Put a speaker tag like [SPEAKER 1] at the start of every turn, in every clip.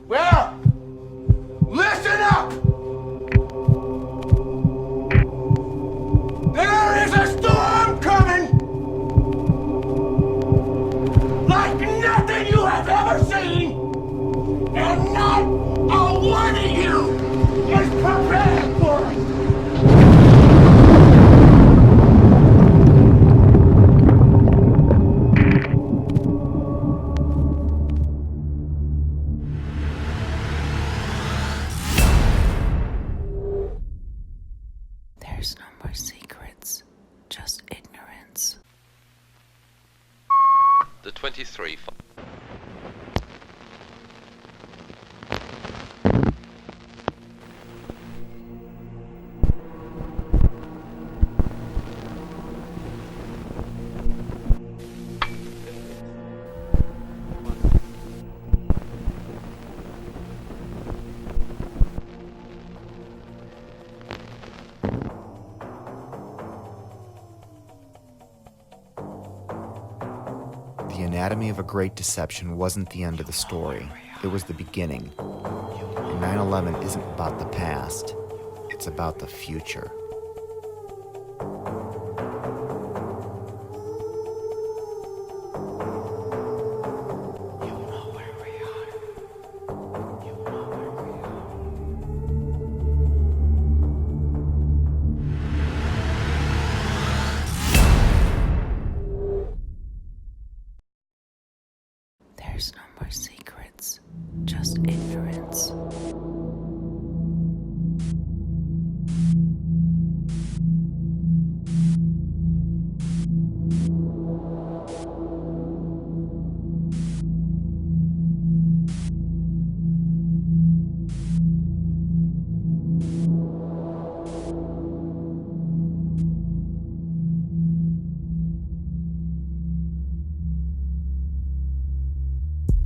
[SPEAKER 1] Well, listen up! There is a storm coming! Like nothing you have ever seen! And not a one of you is prepared for it!
[SPEAKER 2] There's no more secrets, just ignorance.
[SPEAKER 3] The 23.
[SPEAKER 4] The anatomy of a great deception wasn't the end of the story. It was the beginning. And 9/11 isn't about the past. It's about the future.
[SPEAKER 2] There's no more secrets, just ignorance.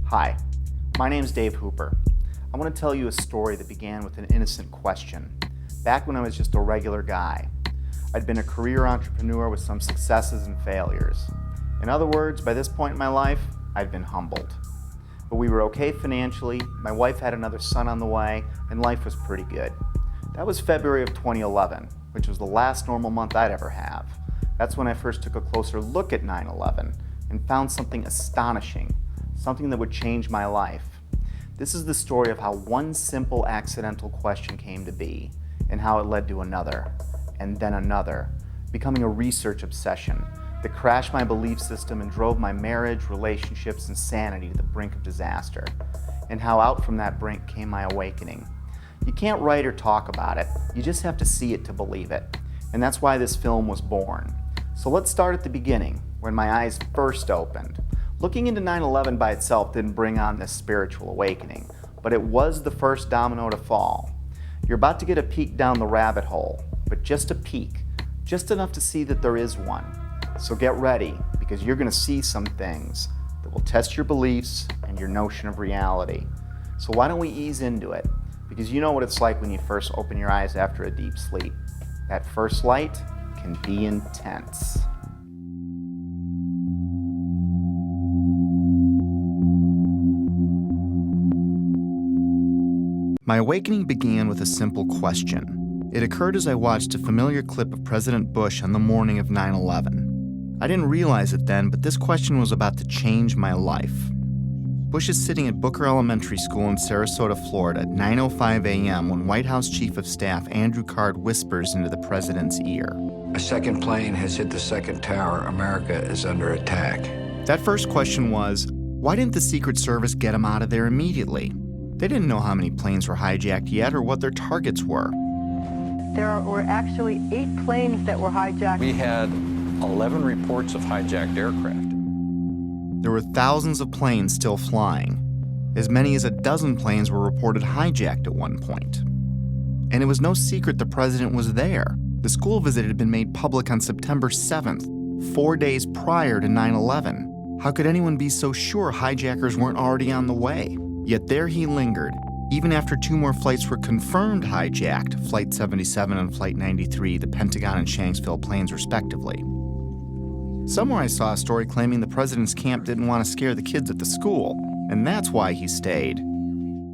[SPEAKER 4] Hi, my name's Dave Hooper. I want to tell you a story that began with an innocent question. Back when I was just a regular guy, I'd been a career entrepreneur with some successes and failures. In other words, by this point in my life, I'd been humbled. But we were okay financially, my wife had another son on the way, and life was pretty good. That was February of 2011, which was the last normal month I'd ever have. That's when I first took a closer look at 9/11 and found something astonishing. Something that would change my life. This is the story of how one simple accidental question came to be, and how it led to another, and then another, becoming a research obsession that crashed my belief system and drove my marriage, relationships, and sanity to the brink of disaster, and how out from that brink came my awakening. You can't write or talk about it, you just have to see it to believe it, and that's why this film was born. So let's start at the beginning, when my eyes first opened. Looking into 9/11 by itself didn't bring on this spiritual awakening, but it was the first domino to fall. You're about to get a peek down the rabbit hole, but just a peek, just enough to see that there is one. So get ready, because you're going to see some things that will test your beliefs and your notion of reality. So why don't we ease into it? Because you know what it's like when you first open your eyes after a deep sleep. That first light can be intense. My awakening began with a simple question. It occurred as I watched a familiar clip of President Bush on the morning of 9/11. I didn't realize it then, but this question was about to change my life. Bush is sitting at Booker Elementary School in Sarasota, Florida at 9:05 a.m. when White House Chief of Staff Andrew Card whispers into the president's ear.
[SPEAKER 5] A second plane has hit the second tower. America is under attack.
[SPEAKER 4] That first question was, why didn't the Secret Service get him out of there immediately? They didn't know how many planes were hijacked yet or what their targets were.
[SPEAKER 6] There were actually 8 planes that were hijacked.
[SPEAKER 7] We had 11 reports of hijacked aircraft.
[SPEAKER 4] There were thousands of planes still flying. As many as a dozen planes were reported hijacked at one point. And it was no secret the president was there. The school visit had been made public on September 7th, 4 days prior to 9/11. How could anyone be so sure hijackers weren't already on the way? Yet there he lingered, even after 2 more flights were confirmed hijacked, Flight 77 and Flight 93, the Pentagon and Shanksville planes respectively. Somewhere I saw a story claiming the president's camp didn't want to scare the kids at the school, and that's why he stayed.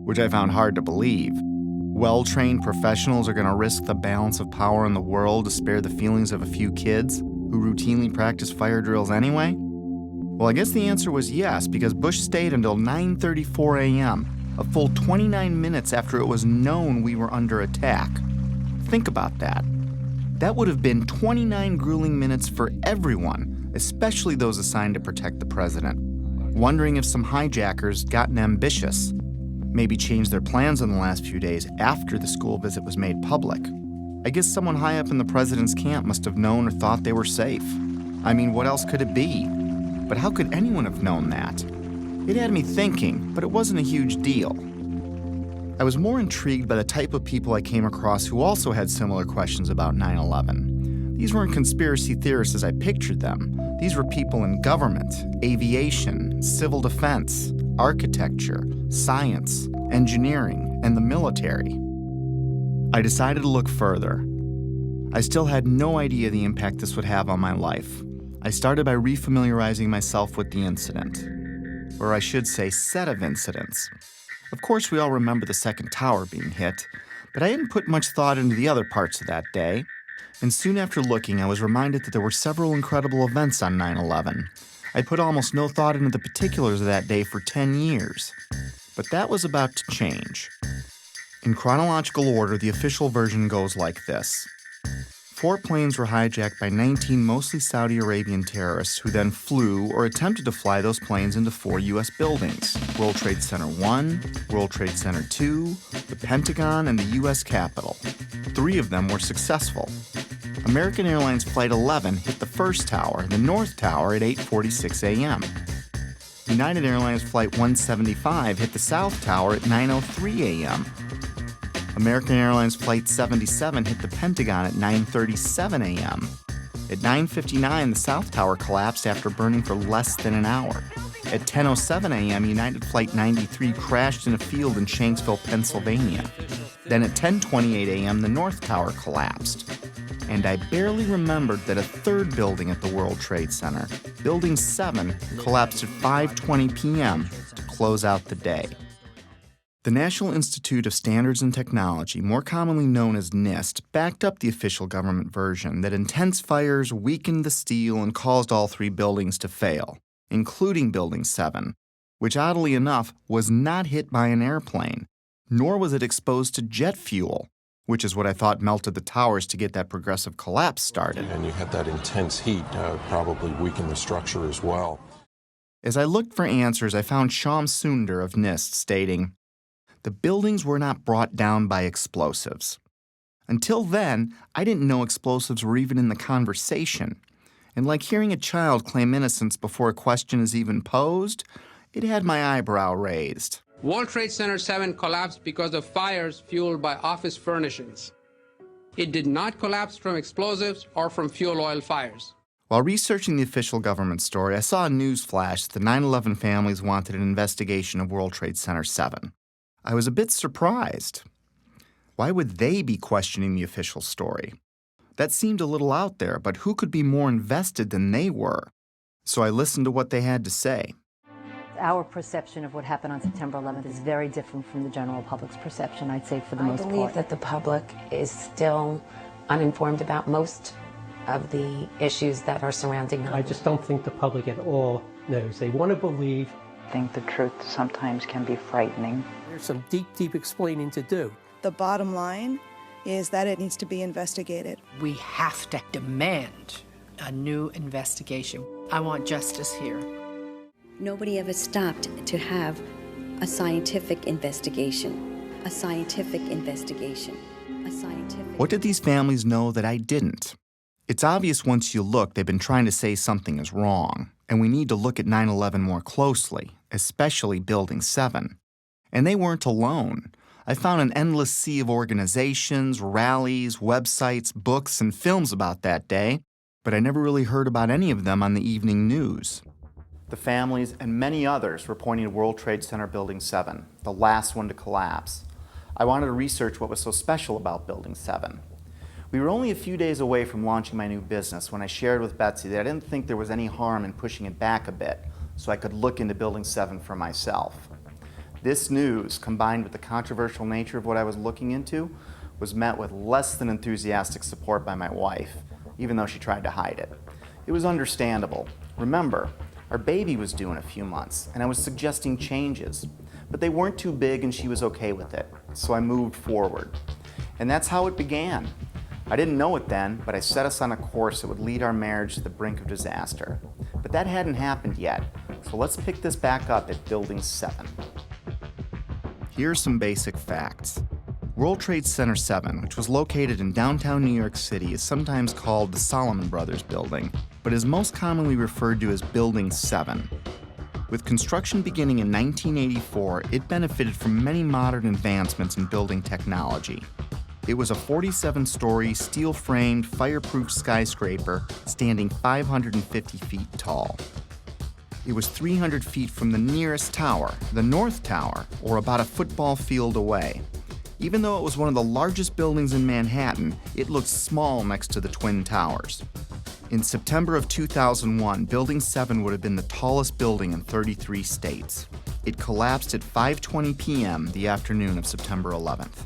[SPEAKER 4] which I found hard to believe. Well-trained professionals are going to risk the balance of power in the world to spare the feelings of a few kids who routinely practice fire drills anyway? Well, I guess the answer was yes, because Bush stayed until 9:34 a.m., a full 29 minutes after it was known we were under attack. Think about that. That would have been 29 grueling minutes for everyone, especially those assigned to protect the president, wondering if some hijackers gotten ambitious, maybe changed their plans in the last few days after the school visit was made public. I guess someone high up in the president's camp must have known or thought they were safe. I mean, what else could it be? But how could anyone have known that? It had me thinking, but it wasn't a huge deal. I was more intrigued by the type of people I came across who also had similar questions about 9/11. These weren't conspiracy theorists as I pictured them. These were people in government, aviation, civil defense, architecture, science, engineering, and the military. I decided to look further. I still had no idea the impact this would have on my life. I started by refamiliarizing myself with the incident, or I should say set of incidents. Of course, we all remember the second tower being hit, but I hadn't put much thought into the other parts of that day. And soon after looking, I was reminded that there were several incredible events on 9/11. I'd put almost no thought into the particulars of that day for 10 years. But that was about to change. In chronological order, the official version goes like this. 4 planes were hijacked by 19 mostly Saudi Arabian terrorists who then flew or attempted to fly those planes into 4 U.S. buildings: World Trade Center 1, World Trade Center 2, the Pentagon, and the U.S. Capitol. 3 of them were successful. American Airlines Flight 11 hit the first tower, the North Tower, at 8:46 a.m. United Airlines Flight 175 hit the South Tower at 9:03 a.m. American Airlines Flight 77 hit the Pentagon at 9:37 a.m. At 9:59, the South Tower collapsed after burning for less than an hour. At 10:07 a.m., United Flight 93 crashed in a field in Shanksville, Pennsylvania. Then at 10:28 a.m., the North Tower collapsed. And I barely remembered that a third building at the World Trade Center, Building 7, collapsed at 5:20 p.m. to close out the day. The National Institute of Standards and Technology, more commonly known as NIST, backed up the official government version that intense fires weakened the steel and caused all 3 buildings to fail, including Building 7, which oddly enough was not hit by an airplane, nor was it exposed to jet fuel, which is what I thought melted the towers to get that progressive collapse started.
[SPEAKER 3] And you had that intense heat probably weakened the structure as well.
[SPEAKER 4] As I looked for answers, I found Shyam Sundar of NIST stating, "The buildings were not brought down by explosives. Until then, I didn't know explosives were even in the conversation. And like hearing a child claim innocence before a question is even posed, it had my eyebrow raised."
[SPEAKER 8] World Trade Center 7 collapsed because of fires fueled by office furnishings. It did not collapse from explosives or from fuel oil fires.
[SPEAKER 4] While researching the official government story, I saw a news flash that the 9/11 families wanted an investigation of World Trade Center 7. I was a bit surprised. Why would they be questioning the official story? That seemed a little out there, but who could be more invested than they were? So I listened to what they had to say.
[SPEAKER 9] Our perception of what happened on September 11th is very different from the general public's perception, I'd say, for the most part.
[SPEAKER 10] I believe that the public is still uninformed about most of the issues that are surrounding them.
[SPEAKER 11] I just don't think the public at all knows. They want to believe.
[SPEAKER 6] I think the truth sometimes can be frightening.
[SPEAKER 11] There's some deep explaining to do.
[SPEAKER 12] The bottom line is that it needs to be investigated.
[SPEAKER 13] We have to demand a new investigation. I want justice here.
[SPEAKER 14] Nobody ever stopped to have a scientific investigation. A scientific investigation. A scientific...
[SPEAKER 4] What did these families know that I didn't? It's obvious once you look, they've been trying to say something is wrong, and we need to look at 9/11 more closely, especially Building 7. And they weren't alone. I found an endless sea of organizations, rallies, websites, books, and films about that day, but I never really heard about any of them on the evening news. The families and many others were pointing to World Trade Center Building 7, the last one to collapse. I wanted to research what was so special about Building 7. We were only a few days away from launching my new business when I shared with Betsy that I didn't think there was any harm in pushing it back a bit so I could look into Building 7 for myself. This news, combined with the controversial nature of what I was looking into, was met with less than enthusiastic support by my wife, even though she tried to hide it. It was understandable. Remember, our baby was due in a few months, and I was suggesting changes, but they weren't too big and she was okay with it, so I moved forward. And that's how it began. I didn't know it then, but I set us on a course that would lead our marriage to the brink of disaster. But that hadn't happened yet, so let's pick this back up at Building 7. Here's some basic facts. World Trade Center 7, which was located in downtown New York City, is sometimes called the Salomon Brothers Building, but is most commonly referred to as Building 7. With construction beginning in 1984, it benefited from many modern advancements in building technology. It was a 47-story, steel-framed, fireproof skyscraper standing 550 feet tall. It was 300 feet from the nearest tower, the North Tower, or about a football field away. Even though it was one of the largest buildings in Manhattan, it looked small next to the Twin Towers. In September of 2001, Building 7 would have been the tallest building in 33 states. It collapsed at 5:20 p.m. the afternoon of September 11th.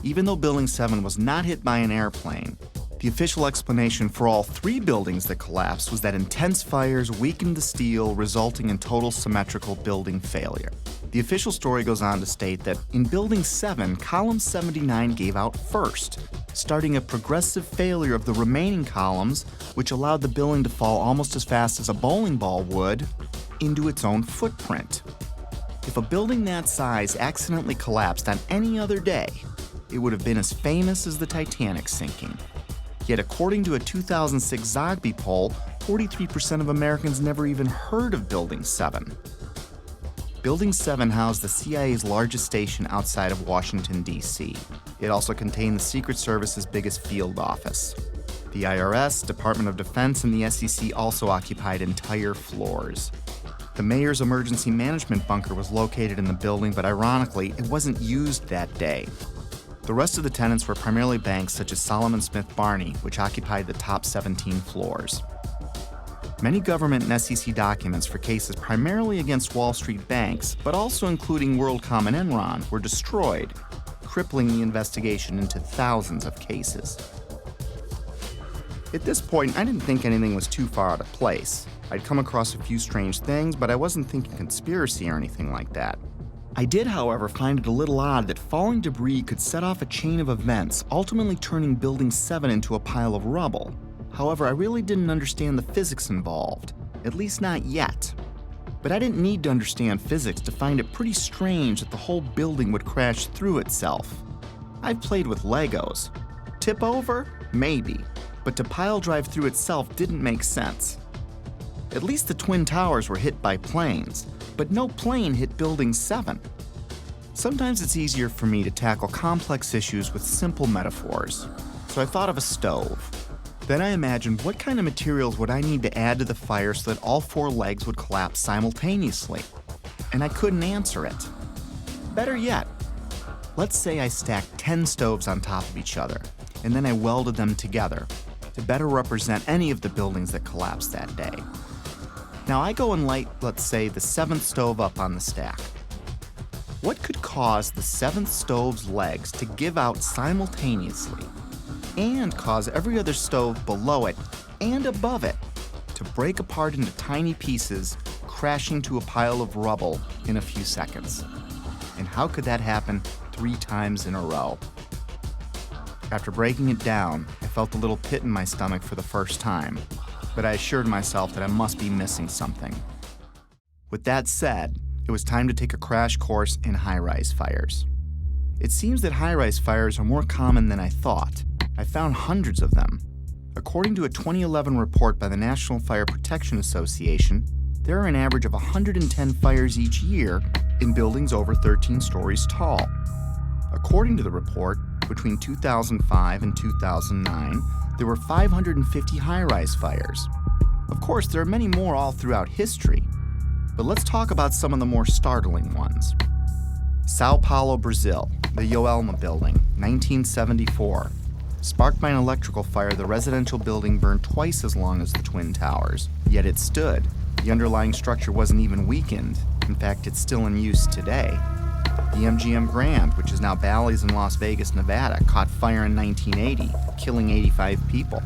[SPEAKER 4] Even though Building 7 was not hit by an airplane, the official explanation for all three buildings that collapsed was that intense fires weakened the steel, resulting in total symmetrical building failure. The official story goes on to state that in Building 7, column 79 gave out first, starting a progressive failure of the remaining columns, which allowed the building to fall almost as fast as a bowling ball would into its own footprint. If a building that size accidentally collapsed on any other day, it would have been as famous as the Titanic sinking. Yet according to a 2006 Zogby poll, 43% of Americans never even heard of Building 7. Building 7 housed the CIA's largest station outside of Washington, D.C. It also contained the Secret Service's biggest field office. The IRS, Department of Defense, and the SEC also occupied entire floors. The mayor's emergency management bunker was located in the building, but ironically, it wasn't used that day. The rest of the tenants were primarily banks such as Solomon Smith Barney, which occupied the top 17 floors. Many government and SEC documents for cases primarily against Wall Street banks, but also including WorldCom and Enron, were destroyed, crippling the investigation into thousands of cases. At this point, I didn't think anything was too far out of place. I'd come across a few strange things, but I wasn't thinking conspiracy or anything like that. I did, however, find it a little odd that falling debris could set off a chain of events, ultimately turning Building 7 into a pile of rubble. However, I really didn't understand the physics involved, at least not yet. But I didn't need to understand physics to find it pretty strange that the whole building would crash through itself. I've played with Legos. Tip over? Maybe. But to pile drive through itself didn't make sense. At least the Twin Towers were hit by planes, but no plane hit Building 7. Sometimes it's easier for me to tackle complex issues with simple metaphors, so I thought of a stove. Then I imagined what kind of materials would I need to add to the fire so that all four legs would collapse simultaneously, and I couldn't answer it. Better yet, let's say I stacked 10 stoves on top of each other, and then I welded them together to better represent any of the buildings that collapsed that day. Now I go and light, let's say, the 7th stove up on the stack. What could cause the 7th stove's legs to give out simultaneously and cause every other stove below it and above it to break apart into tiny pieces, crashing to a pile of rubble in a few seconds? And how could that happen 3 times in a row? After breaking it down, I felt a little pit in my stomach for the first time, but I assured myself that I must be missing something. With that said, it was time to take a crash course in high-rise fires. It seems that high-rise fires are more common than I thought. I found hundreds of them. According to a 2011 report by the National Fire Protection Association, there are an average of 110 fires each year in buildings over 13 stories tall. According to the report, between 2005 and 2009, there were 550 high-rise fires. Of course, there are many more all throughout history, but let's talk about some of the more startling ones. Sao Paulo, Brazil, the Joelma Building, 1974. Sparked by an electrical fire, the residential building burned twice as long as the Twin Towers, yet it stood. The underlying structure wasn't even weakened. In fact, it's still in use today. The MGM Grand, which is now Bally's in Las Vegas, Nevada, caught fire in 1980, killing 85 people.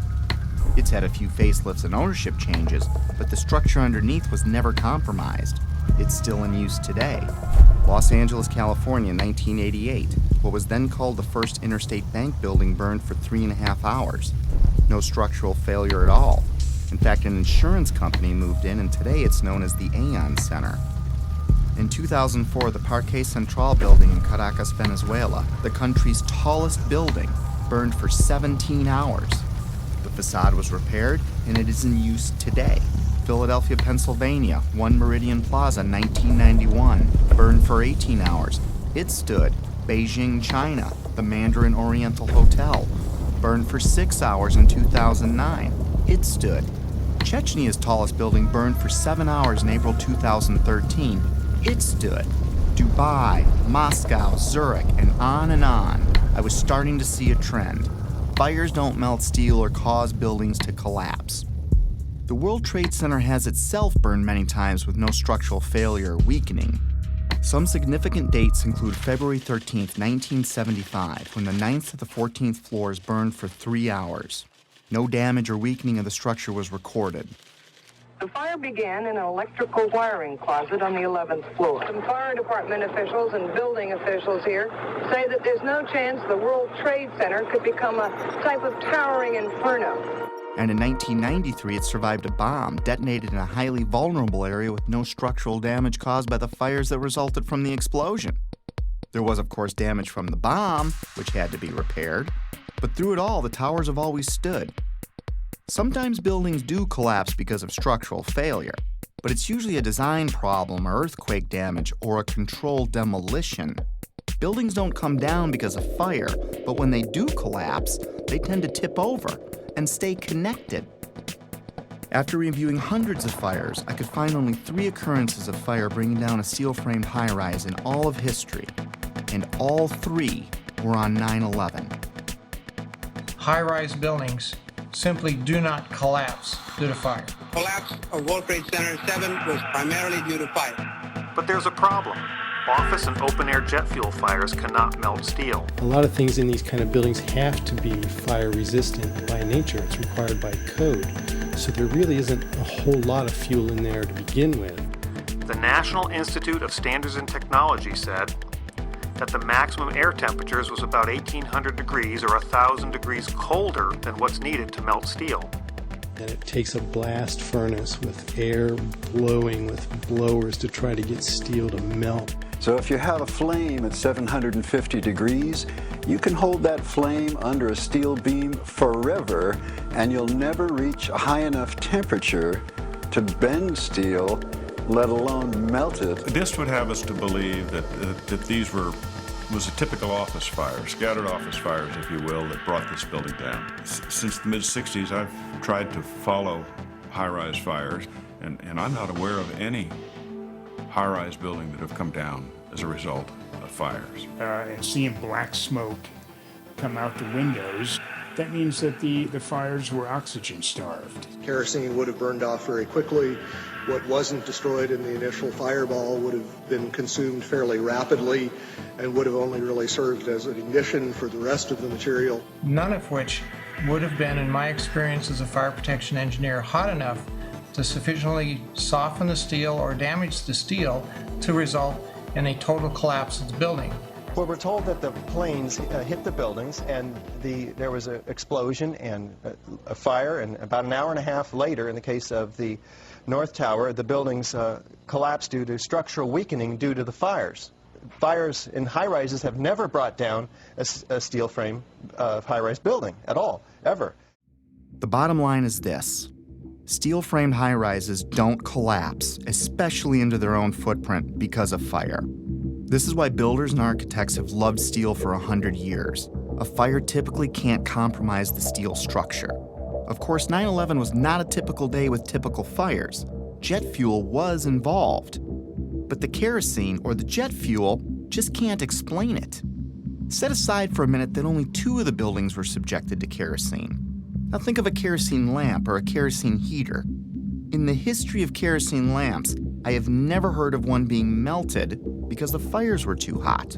[SPEAKER 4] It's had a few facelifts and ownership changes, but the structure underneath was never compromised. It's still in use today. Los Angeles, California, 1988. What was then called the First Interstate Bank building burned for 3.5 hours. No structural failure at all. In fact, an insurance company moved in, and today it's known as the Aon Center. In 2004, the Parque Central building in Caracas, Venezuela, the country's tallest building, burned for 17 hours. The facade was repaired, and it is in use today. Philadelphia, Pennsylvania, One Meridian Plaza, 1991, burned for 18 hours. It stood. Beijing, China, the Mandarin Oriental Hotel, burned for 6 hours in 2009. It stood. Chechny's tallest building burned for 7 hours in April 2013. It stood. Dubai, Moscow, Zurich, and on and on. I was starting to see a trend. Fires don't melt steel or cause buildings to collapse. The World Trade Center has itself burned many times with no structural failure or weakening. Some significant dates include February 13, 1975, when the 9th to the 14th floors burned for 3 hours. No damage or weakening of the structure was recorded.
[SPEAKER 6] The fire began in an electrical wiring closet on the 11th floor. Some fire department officials and building officials here say that there's no chance the World Trade Center could become a type of towering inferno.
[SPEAKER 4] And in 1993, it survived a bomb detonated in a highly vulnerable area with no structural damage caused by the fires that resulted from the explosion. There was, of course, damage from the bomb, which had to be repaired, but through it all, the towers have always stood. Sometimes buildings do collapse because of structural failure, but it's usually a design problem or earthquake damage or a controlled demolition. Buildings don't come down because of fire, but when they do collapse, they tend to tip over and stay connected. After reviewing hundreds of fires, I could find only 3 occurrences of fire bringing down a steel-framed high-rise in all of history, and all 3 were on 9/11.
[SPEAKER 15] High-rise buildings simply do not collapse due to fire.
[SPEAKER 16] Collapse of World Trade Center 7 was primarily due to fire.
[SPEAKER 17] But there's a problem. Office and open-air jet fuel fires cannot melt steel.
[SPEAKER 11] A lot of things in these kind of buildings have to be fire resistant by nature. It's required by code. So there really isn't a whole lot of fuel in there to begin with.
[SPEAKER 17] The National Institute of Standards and Technology said that the maximum air temperatures was about 1,800 degrees or 1,000 degrees colder than what's needed to melt steel.
[SPEAKER 11] And it takes a blast furnace with air blowing with blowers to try to get steel to melt.
[SPEAKER 18] So if you have a flame at 750 degrees, you can hold that flame under a steel beam forever, and you'll never reach a high enough temperature to bend steel, let alone melt it.
[SPEAKER 3] This would have us to believe that these was a typical office fire, scattered office fires, if you will, that brought this building down. Since the mid-60s, I've tried to follow high-rise fires, and I'm not aware of any high-rise building that have come down as a result of fires.
[SPEAKER 19] And seeing black smoke come out the windows, that means that the fires were oxygen-starved.
[SPEAKER 20] Kerosene would have burned off very quickly. What wasn't destroyed in the initial fireball would have been consumed fairly rapidly and would have only really served as an ignition for the rest of the material.
[SPEAKER 15] None of which would have been, in my experience as a fire protection engineer, hot enough to sufficiently soften the steel or damage the steel to result in a total collapse of the building.
[SPEAKER 21] Well, we're told that the planes hit the buildings and there was an explosion and a fire, and about an hour and a half later, in the case of the North Tower, the buildings collapsed due to structural weakening due to the fires. Fires in high-rises have never brought down a steel frame high-rise building at all, ever.
[SPEAKER 4] The bottom line is this. Steel-framed high-rises don't collapse, especially into their own footprint, because of fire. This is why builders and architects have loved steel for 100 years. A fire typically can't compromise the steel structure. Of course, 9/11 was not a typical day with typical fires. Jet fuel was involved. But the kerosene or the jet fuel just can't explain it. Set aside for a minute that only 2 of the buildings were subjected to kerosene. Now think of a kerosene lamp or a kerosene heater. In the history of kerosene lamps, I have never heard of one being melted because the fires were too hot.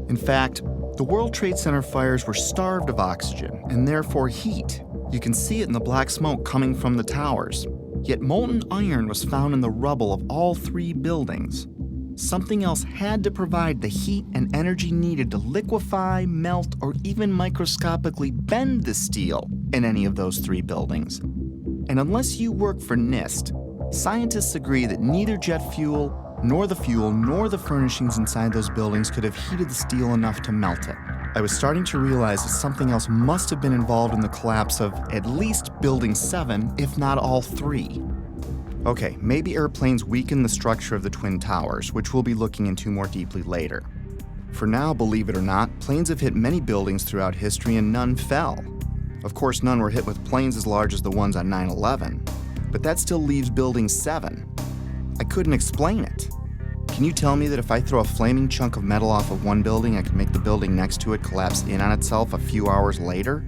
[SPEAKER 4] In fact, the World Trade Center fires were starved of oxygen and therefore heat. You can see it in the black smoke coming from the towers. Yet molten iron was found in the rubble of all 3 buildings. Something else had to provide the heat and energy needed to liquefy, melt, or even microscopically bend the steel in any of those 3 buildings. And unless you work for NIST, scientists agree that neither jet fuel, nor the furnishings inside those buildings could have heated the steel enough to melt it. I was starting to realize that something else must have been involved in the collapse of at least Building 7, if not all 3. Okay, maybe airplanes weakened the structure of the Twin Towers, which we'll be looking into more deeply later. For now, believe it or not, planes have hit many buildings throughout history and none fell. Of course, none were hit with planes as large as the ones on 9/11, but that still leaves Building 7. I couldn't explain it. Can you tell me that if I throw a flaming chunk of metal off of one building, I can make the building next to it collapse in on itself a few hours later?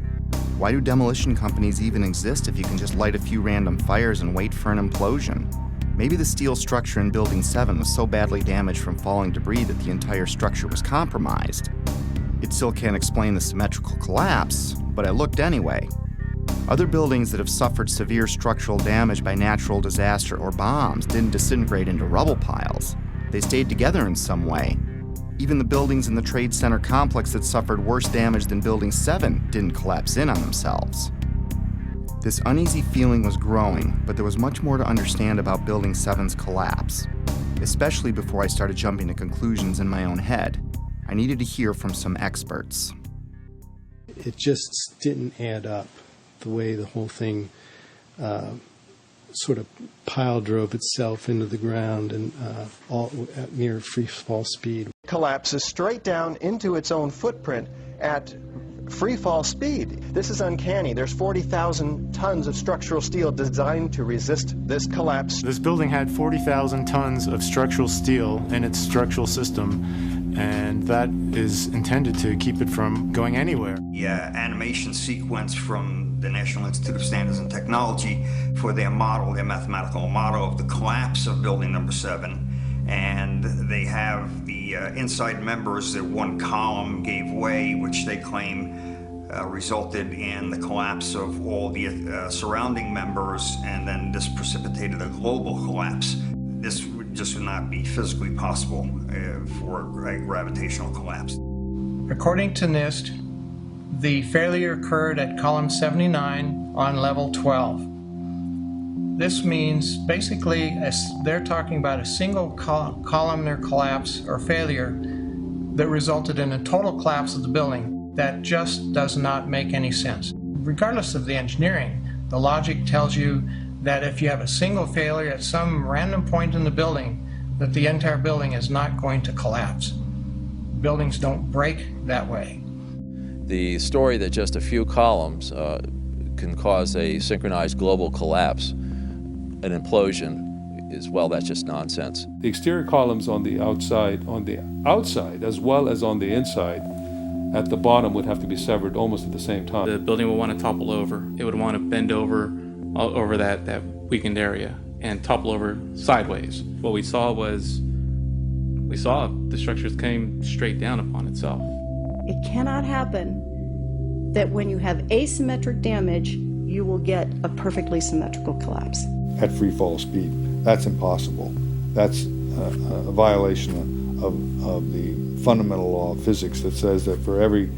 [SPEAKER 4] Why do demolition companies even exist if you can just light a few random fires and wait for an implosion? Maybe the steel structure in Building 7 was so badly damaged from falling debris that the entire structure was compromised. It still can't explain the symmetrical collapse, but I looked anyway. Other buildings that have suffered severe structural damage by natural disaster or bombs didn't disintegrate into rubble piles. They stayed together in some way. Even the buildings in the Trade Center complex that suffered worse damage than Building 7 didn't collapse in on themselves. This uneasy feeling was growing, but there was much more to understand about Building 7's collapse, especially before I started jumping to conclusions in my own head. I needed to hear from some experts.
[SPEAKER 11] It just didn't add up, the way the whole thing sort of pile drove itself into the ground and all at near free fall speed.
[SPEAKER 21] Collapses straight down into its own footprint at free fall speed. This is uncanny. There's 40,000 tons of structural steel designed to resist this collapse.
[SPEAKER 1] This building had 40,000 tons of structural steel in its structural system, and that is intended to keep it from going anywhere.
[SPEAKER 22] The animation sequence from the National Institute of Standards and Technology for their model, their mathematical model of the collapse of Building Number 7. And they have the inside members that one column gave way, which they claim resulted in the collapse of all the surrounding members, and then this precipitated a global collapse. This would just not be physically possible for a gravitational collapse.
[SPEAKER 15] According to NIST, the failure occurred at column 79 on level 12. This means basically they're talking about a single columnar collapse or failure that resulted in a total collapse of the building. That just does not make any sense. Regardless of the engineering, the logic tells you that if you have a single failure at some random point in the building, that the entire building is not going to collapse. Buildings don't break that way.
[SPEAKER 23] The story that just a few columns can cause a synchronized global collapse, an implosion, is, well, that's just nonsense.
[SPEAKER 24] The exterior columns on the outside as well as on the inside at the bottom would have to be severed almost at the same time.
[SPEAKER 25] The building would want to topple over. It would want to bend over that weakened area and topple over sideways. What we saw the structures came straight down upon itself.
[SPEAKER 26] It cannot happen that when you have asymmetric damage, you will get a perfectly symmetrical collapse.
[SPEAKER 27] At free fall speed. That's impossible. That's a violation of the fundamental law of physics that says that for every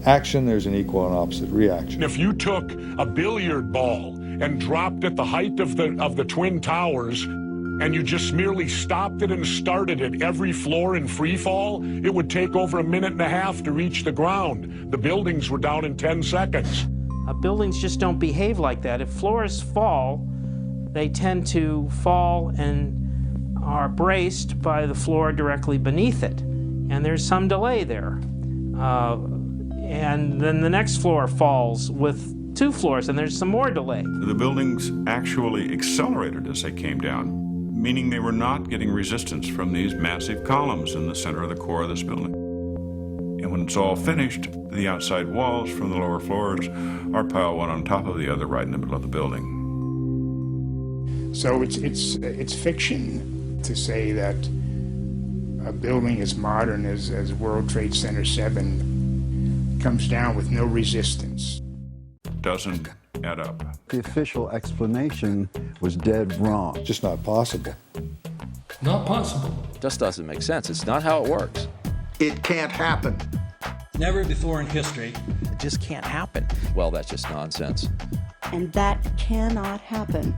[SPEAKER 27] action there's an equal and opposite reaction.
[SPEAKER 28] If you took a billiard ball and dropped at the height of the Twin Towers and you just merely stopped it and started at every floor in free fall, it would take over a minute and a half to reach the ground. The buildings were down in 10 seconds.
[SPEAKER 29] Buildings just don't behave like that. If floors fall, they tend to fall and are braced by the floor directly beneath it. And there's some delay there. And then the next floor falls with 2 floors, and there's some more delay.
[SPEAKER 3] The buildings actually accelerated as they came down, meaning they were not getting resistance from these massive columns in the center of the core of this building. And when it's all finished, the outside walls from the lower floors are piled one on top of the other right in the middle of the building.
[SPEAKER 19] So it's fiction. To say that a building as modern as World Trade Center 7 comes down with no resistance
[SPEAKER 3] doesn't add up.
[SPEAKER 18] The official explanation was dead wrong.
[SPEAKER 27] Just not possible.
[SPEAKER 24] Not possible.
[SPEAKER 23] Just doesn't make sense. It's not how it works.
[SPEAKER 2] It can't happen.
[SPEAKER 5] Never before in history.
[SPEAKER 23] It just can't happen. Well, that's just nonsense.
[SPEAKER 26] And that cannot happen.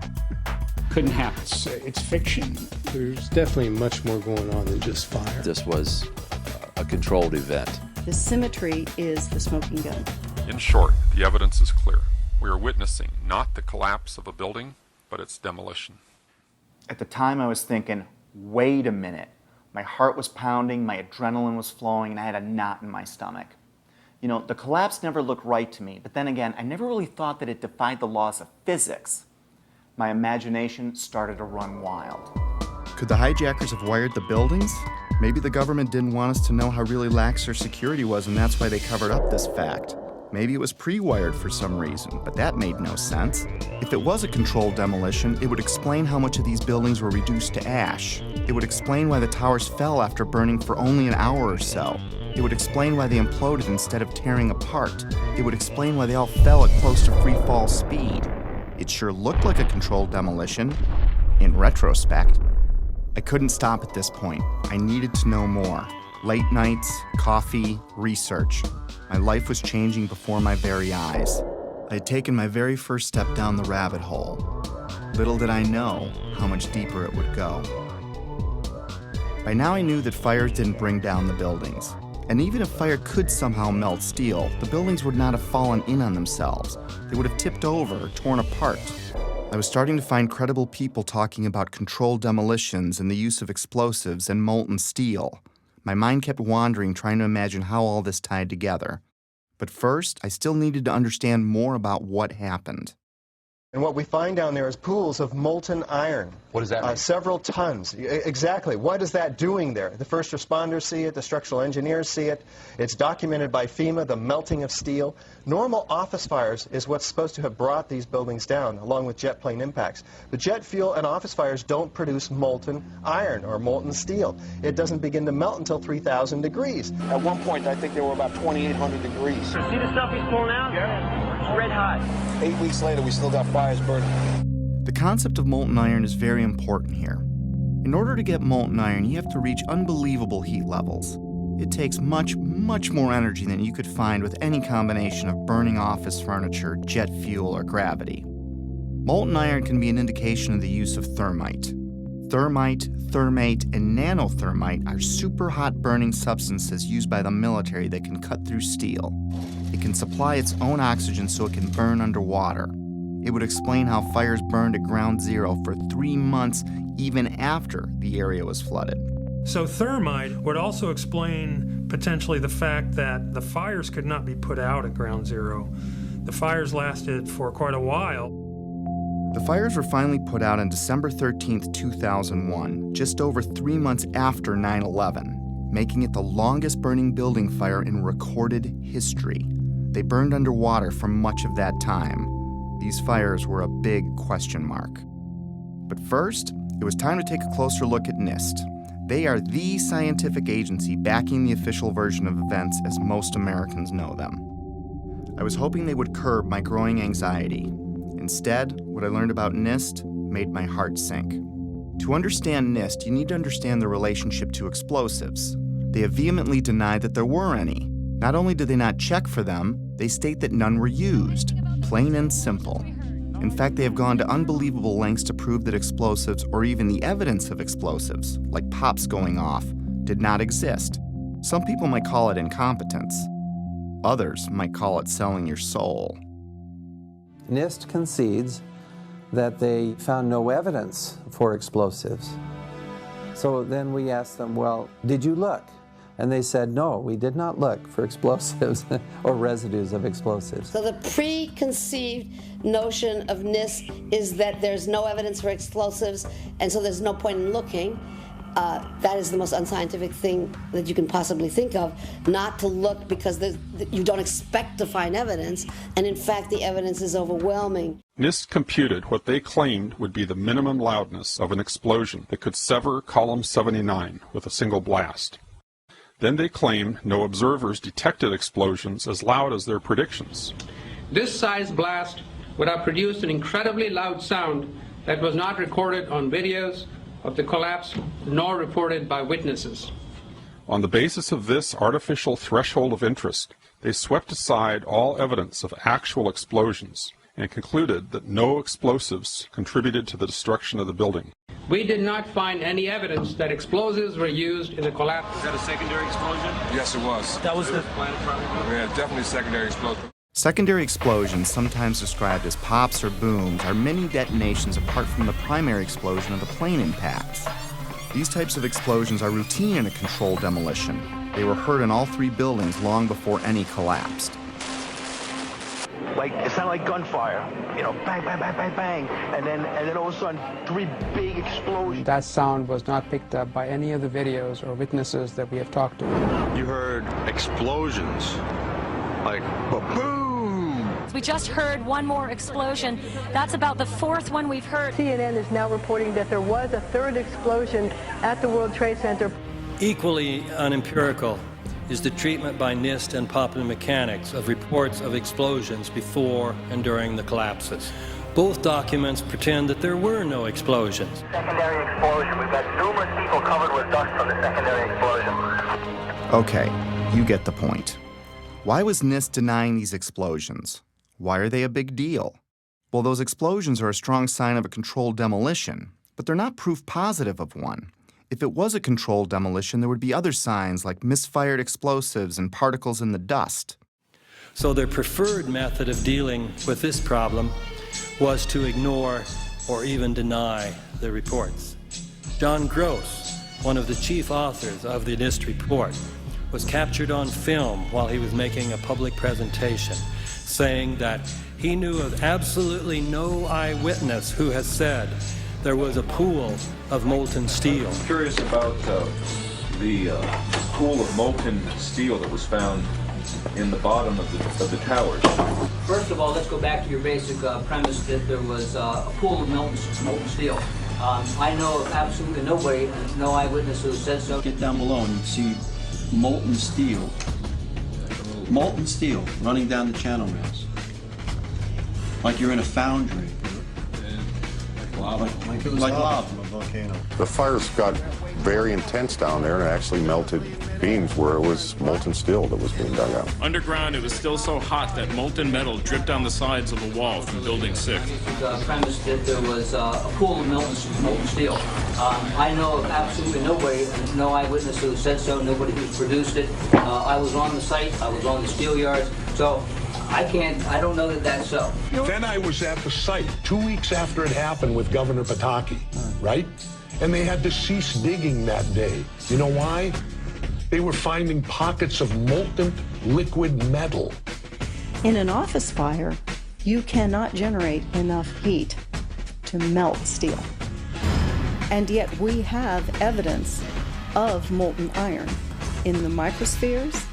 [SPEAKER 19] Couldn't happen. It's fiction.
[SPEAKER 11] There's definitely much more going on than just fire.
[SPEAKER 23] This was a controlled event.
[SPEAKER 26] The symmetry is the smoking gun.
[SPEAKER 7] In short, the evidence is clear. We are witnessing not the collapse of a building, but its demolition.
[SPEAKER 4] At the time, I was thinking, wait a minute. My heart was pounding, my adrenaline was flowing, and I had a knot in my stomach. You know, the collapse never looked right to me, but then again, I never really thought that it defied the laws of physics. My imagination started to run wild.
[SPEAKER 8] Could the hijackers have wired the buildings? Maybe the government didn't want us to know how really lax their security was, and that's why they covered up this fact. Maybe it was pre-wired for some reason, but that made no sense. If it was a controlled demolition, it would explain how much of these buildings were reduced to ash. It would explain why the towers fell after burning for only an hour or so. It would explain why they imploded instead of tearing apart. It would explain why they all fell at close to free fall speed. It sure looked like a controlled demolition, in retrospect. I couldn't stop at this point. I needed to know more. Late nights, coffee, research. My life was changing before my very eyes. I had taken my very first step down the rabbit hole. Little did I know how much deeper it would go. By now I knew that fires didn't bring down the buildings. And even if fire could somehow melt steel, the buildings would not have fallen in on themselves. They would have tipped over or torn apart. I was starting to find credible people talking about controlled demolitions and the use of explosives and molten steel. My mind kept wandering, trying to imagine how all this tied together. But first, I still needed to understand more about what happened.
[SPEAKER 21] And what we find down there is pools of molten iron.
[SPEAKER 2] What does that mean?
[SPEAKER 21] Several tons. Exactly. What is that doing there? The first responders see it. The structural engineers see it. It's documented by FEMA, the melting of steel. Normal office fires is what's supposed to have brought these buildings down, along with jet plane impacts. But jet fuel and office fires don't produce molten iron or molten steel. It doesn't begin to melt until 3,000 degrees.
[SPEAKER 5] At one point, I think there were about 2,800 degrees. See the stuff he's pulling out? Yeah. It's red hot. 8 weeks later, we still got fires burning.
[SPEAKER 8] The concept of molten iron is very important here. In order to get molten iron, you have to reach unbelievable heat levels. It takes much, much more energy than you could find with any combination of burning office furniture, jet fuel, or gravity. Molten iron can be an indication of the use of thermite. Thermite, thermate, and nanothermite are super hot burning substances used by the military that can cut through steel. It can supply its own oxygen so it can burn underwater. It would explain how fires burned at ground zero for 3 months even after the area was flooded.
[SPEAKER 9] So thermite would also explain potentially the fact that the fires could not be put out at ground zero. The fires lasted for quite a while.
[SPEAKER 8] The fires were finally put out on December 13th, 2001, just over 3 months after 9/11, making it the longest burning building fire in recorded history. They burned underwater for much of that time. These fires were a big question mark. But first, it was time to take a closer look at NIST. They are the scientific agency backing the official version of events as most Americans know them. I was hoping they would curb my growing anxiety. Instead, what I learned about NIST made my heart sink. To understand NIST, you need to understand the relationship to explosives. They have vehemently denied that there were any. Not only did they not check for them, they state that none were used. Plain and simple. In fact, they have gone to unbelievable lengths to prove that explosives, or even the evidence of explosives, like pops going off, did not exist. Some people might call it incompetence. Others might call it selling your soul.
[SPEAKER 10] NIST concedes that they found no evidence for explosives. So then we asked them, well, did you look? And they said, no, we did not look for explosives or residues of explosives.
[SPEAKER 12] So the preconceived notion of NIST is that there's no evidence for explosives, and so there's no point in looking. that is the most unscientific thing that you can possibly think of, not to look because you don't expect to find evidence, and in fact the evidence is overwhelming.
[SPEAKER 7] NIST computed what they claimed would be the minimum loudness of an explosion that could sever column 79 with a single blast. Then they claimed no observers detected explosions as loud as their predictions.
[SPEAKER 1] This size blast would have produced an incredibly loud sound that was not recorded on videos of the collapse nor reported by witnesses.
[SPEAKER 7] On the basis of this artificial threshold of interest, they swept aside all evidence of actual explosions and concluded that no explosives contributed to the destruction of the building.
[SPEAKER 1] We did not find any evidence that explosives were used in the collapse.
[SPEAKER 6] Is that a secondary explosion? Yes, it was.
[SPEAKER 1] That was the...
[SPEAKER 6] Yeah, definitely a secondary explosion.
[SPEAKER 8] Secondary explosions, sometimes described as pops or booms, are mini detonations apart from the primary explosion of the plane impacts. These types of explosions are routine in a controlled demolition. They were heard in all three buildings long before any collapsed.
[SPEAKER 5] Like, it sounded like gunfire, you know, bang, bang, bang, bang, bang, and then all of a sudden, three big explosions.
[SPEAKER 1] That sound was not picked up by any of the videos or witnesses that we have talked to.
[SPEAKER 5] You heard explosions, like, boom.
[SPEAKER 13] We just heard one more explosion. That's about the fourth one we've heard.
[SPEAKER 14] CNN is now reporting that there was a third explosion at the World Trade Center.
[SPEAKER 15] Equally unempirical is the treatment by NIST and Popular Mechanics of reports of explosions before and during the collapses. Both documents pretend that there were no explosions.
[SPEAKER 5] Secondary explosion. We've got numerous people covered with dust from the secondary explosion.
[SPEAKER 8] Okay, you get the point. Why was NIST denying these explosions? Why are they a big deal? Well, those explosions are a strong sign of a controlled demolition, but they're not proof positive of one. If it was a controlled demolition, there would be other signs like misfired explosives and particles in the dust.
[SPEAKER 15] So their preferred method of dealing with this problem was to ignore or even deny the reports. John Gross, one of the chief authors of the NIST report, was captured on film while he was making a public presentation, saying that he knew of absolutely no eyewitness who has said there was a pool of molten steel.
[SPEAKER 16] I'm curious about the pool of molten steel that was found in the bottom of the towers.
[SPEAKER 17] First of all, let's go back to your basic premise that there was a pool of molten steel. I know of absolutely nobody, no eyewitness who said so.
[SPEAKER 20] Get down below and you see molten steel running down the channel rails. Like you're in a foundry. Like it was lava from a volcano.
[SPEAKER 22] The fires got very intense down there and it actually melted beams where it was molten steel that was being dug out.
[SPEAKER 30] Underground, it was still so hot that molten metal dripped down the sides of the wall from Building 6.
[SPEAKER 17] The premise that there was a pool of molten steel. I know of absolutely nobody, no eyewitness who said so, nobody who's produced it. I was on the site, I was on the steel yards, so I don't know that that's so.
[SPEAKER 28] Then I was at the site 2 weeks after it happened with Governor Pataki, right? And they had to cease digging that day. You know why? They were finding pockets of molten liquid metal.
[SPEAKER 26] In an office fire, you cannot generate enough heat to melt steel. And yet we have evidence of molten iron in the microspheres,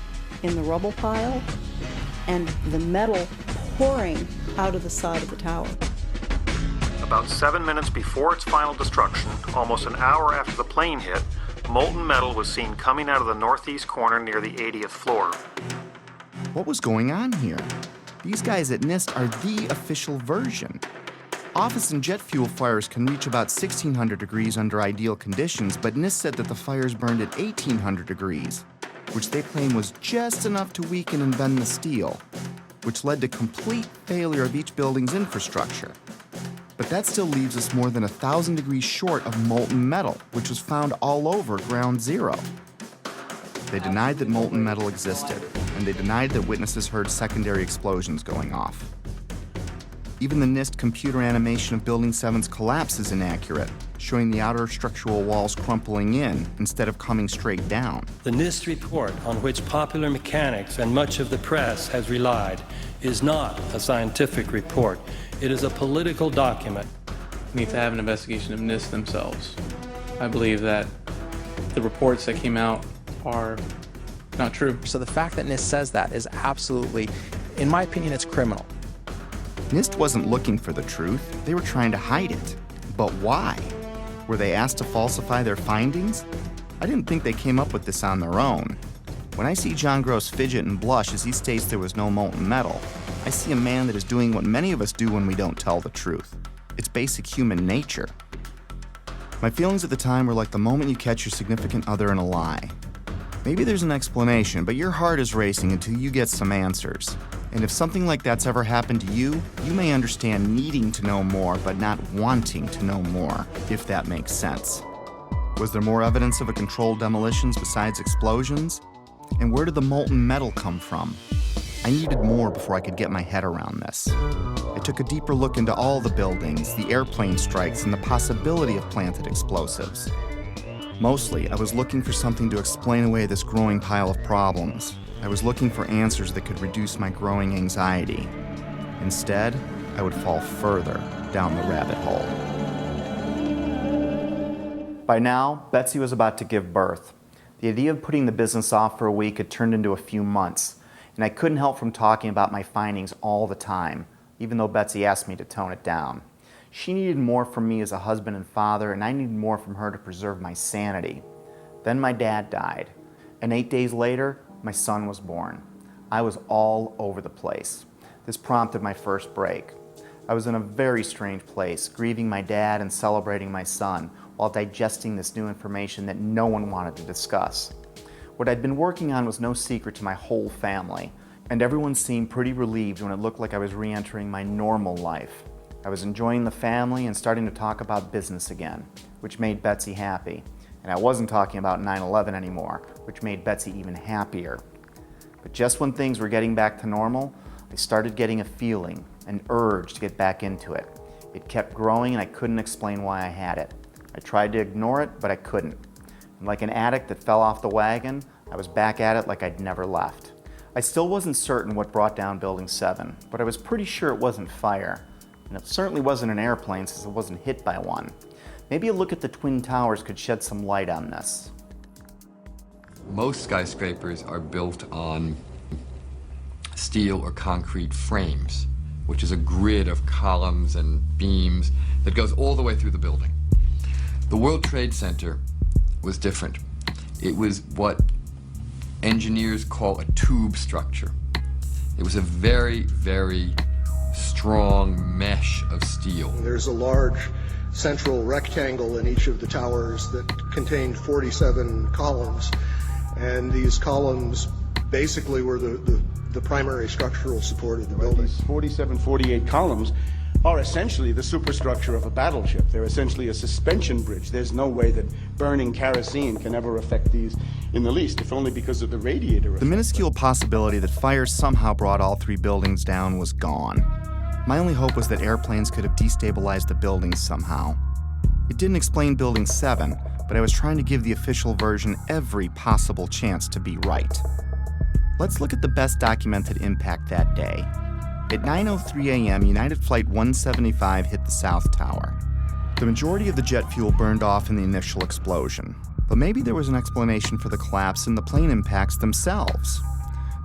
[SPEAKER 26] in the rubble pile, and the metal pouring out of the side of the tower.
[SPEAKER 31] About 7 minutes before its final destruction, almost an hour after the plane hit, molten metal was seen coming out of the northeast corner near the 80th floor.
[SPEAKER 8] What was going on here? These guys at NIST are the official version. Office and jet fuel fires can reach about 1,600 degrees under ideal conditions, but NIST said that the fires burned at 1,800 degrees, which they claim was just enough to weaken and bend the steel, which led to complete failure of each building's infrastructure. But that still leaves us more than 1,000 degrees short of molten metal, which was found all over Ground Zero. They denied that molten metal existed, and they denied that witnesses heard secondary explosions going off. Even the NIST computer animation of Building 7's collapse is inaccurate, showing the outer structural walls crumpling in instead of coming straight down.
[SPEAKER 15] The NIST report, on which Popular Mechanics and much of the press has relied, is not a scientific report. It is a political document.
[SPEAKER 25] We need to have an investigation of NIST themselves. I believe that the reports that came out are not true.
[SPEAKER 2] So the fact that NIST says that is absolutely, in my opinion, it's criminal.
[SPEAKER 8] NIST wasn't looking for the truth. They were trying to hide it. But why? Were they asked to falsify their findings? I didn't think they came up with this on their own. When I see John Gross fidget and blush as he states there was no molten metal, I see a man that is doing what many of us do when we don't tell the truth. It's basic human nature. My feelings at the time were like the moment you catch your significant other in a lie. Maybe there's an explanation, but your heart is racing until you get some answers. And if something like that's ever happened to you, you may understand needing to know more, but not wanting to know more, if that makes sense. Was there more evidence of a controlled demolitions besides explosions? And where did the molten metal come from? I needed more before I could get my head around this. I took a deeper look into all the buildings, the airplane strikes, and the possibility of planted explosives. Mostly, I was looking for something to explain away this growing pile of problems. I was looking for answers that could reduce my growing anxiety. Instead, I would fall further down the rabbit hole. By now, Betsy was about to give birth. The idea of putting the business off for a week had turned into a few months, and I couldn't help from talking about my findings all the time, even though Betsy asked me to tone it down. She needed more from me as a husband and father, and I needed more from her to preserve my sanity. Then my dad died, and 8 days later, my son was born. I was all over the place. This prompted my first break. I was in a very strange place, grieving my dad and celebrating my son, while digesting this new information that no one wanted to discuss. What I'd been working on was no secret to my whole family, and everyone seemed pretty relieved when it looked like I was re-entering my normal life. I was enjoying the family and starting to talk about business again, which made Betsy happy. And I wasn't talking about 9/11 anymore, which made Betsy even happier. But just when things were getting back to normal, I started getting a feeling, an urge to get back into it. It kept growing and I couldn't explain why I had it. I tried to ignore it, but I couldn't. And like an addict that fell off the wagon, I was back at it like I'd never left. I still wasn't certain what brought down Building 7, but I was pretty sure it wasn't fire. And it certainly wasn't an airplane since it wasn't hit by one. Maybe a look at the Twin Towers could shed some light on this.
[SPEAKER 3] Most skyscrapers are built on steel or concrete frames, which is a grid of columns and beams that goes all the way through the building. The World Trade Center was different. It was what engineers call a tube structure. It was a very, very strong mesh of steel.
[SPEAKER 4] There's a large central rectangle in each of the towers that contained 47 columns, and these columns basically were the primary structural support of the building.
[SPEAKER 11] These 47, 48 columns are essentially the superstructure of a battleship. They're essentially a suspension bridge. There's no way that burning kerosene can ever affect these in the least, if only because of the radiator effect.
[SPEAKER 8] The minuscule possibility that fire somehow brought all three buildings down was gone. My only hope was that airplanes could have destabilized the buildings somehow. It didn't explain Building 7, but I was trying to give the official version every possible chance to be right. Let's look at the best documented impact that day. At 9:03 a.m., United Flight 175 hit the South Tower. The majority of the jet fuel burned off in the initial explosion, but maybe there was an explanation for the collapse in the plane impacts themselves.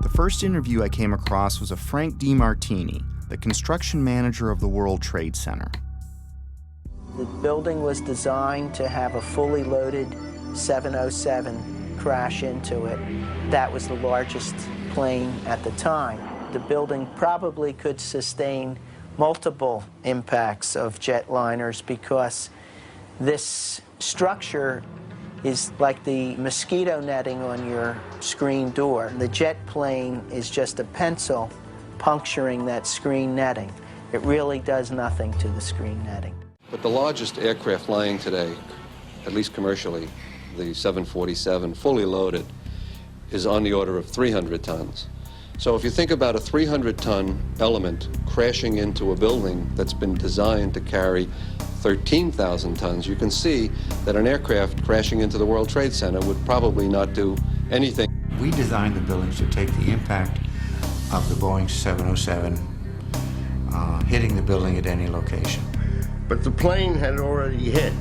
[SPEAKER 8] The first interview I came across was of Frank DiMartini, the construction manager of the World Trade Center.
[SPEAKER 18] The building was designed to have a fully loaded 707 crash into it. That was the largest plane at the time. The building probably could sustain multiple impacts of jetliners because this structure is like the mosquito netting on your screen door. The jet plane is just a pencil puncturing that screen netting. It really does nothing to the screen netting.
[SPEAKER 19] But the largest aircraft flying today, at least commercially, the 747, fully loaded, is on the order of 300 tons. So if you think about a 300-ton element crashing into a building that's been designed to carry 13,000 tons, you can see that an aircraft crashing into the World Trade Center would probably not do anything.
[SPEAKER 21] We designed the buildings to take the impact of the Boeing 707 hitting the building at any location.
[SPEAKER 23] But the plane had already hit.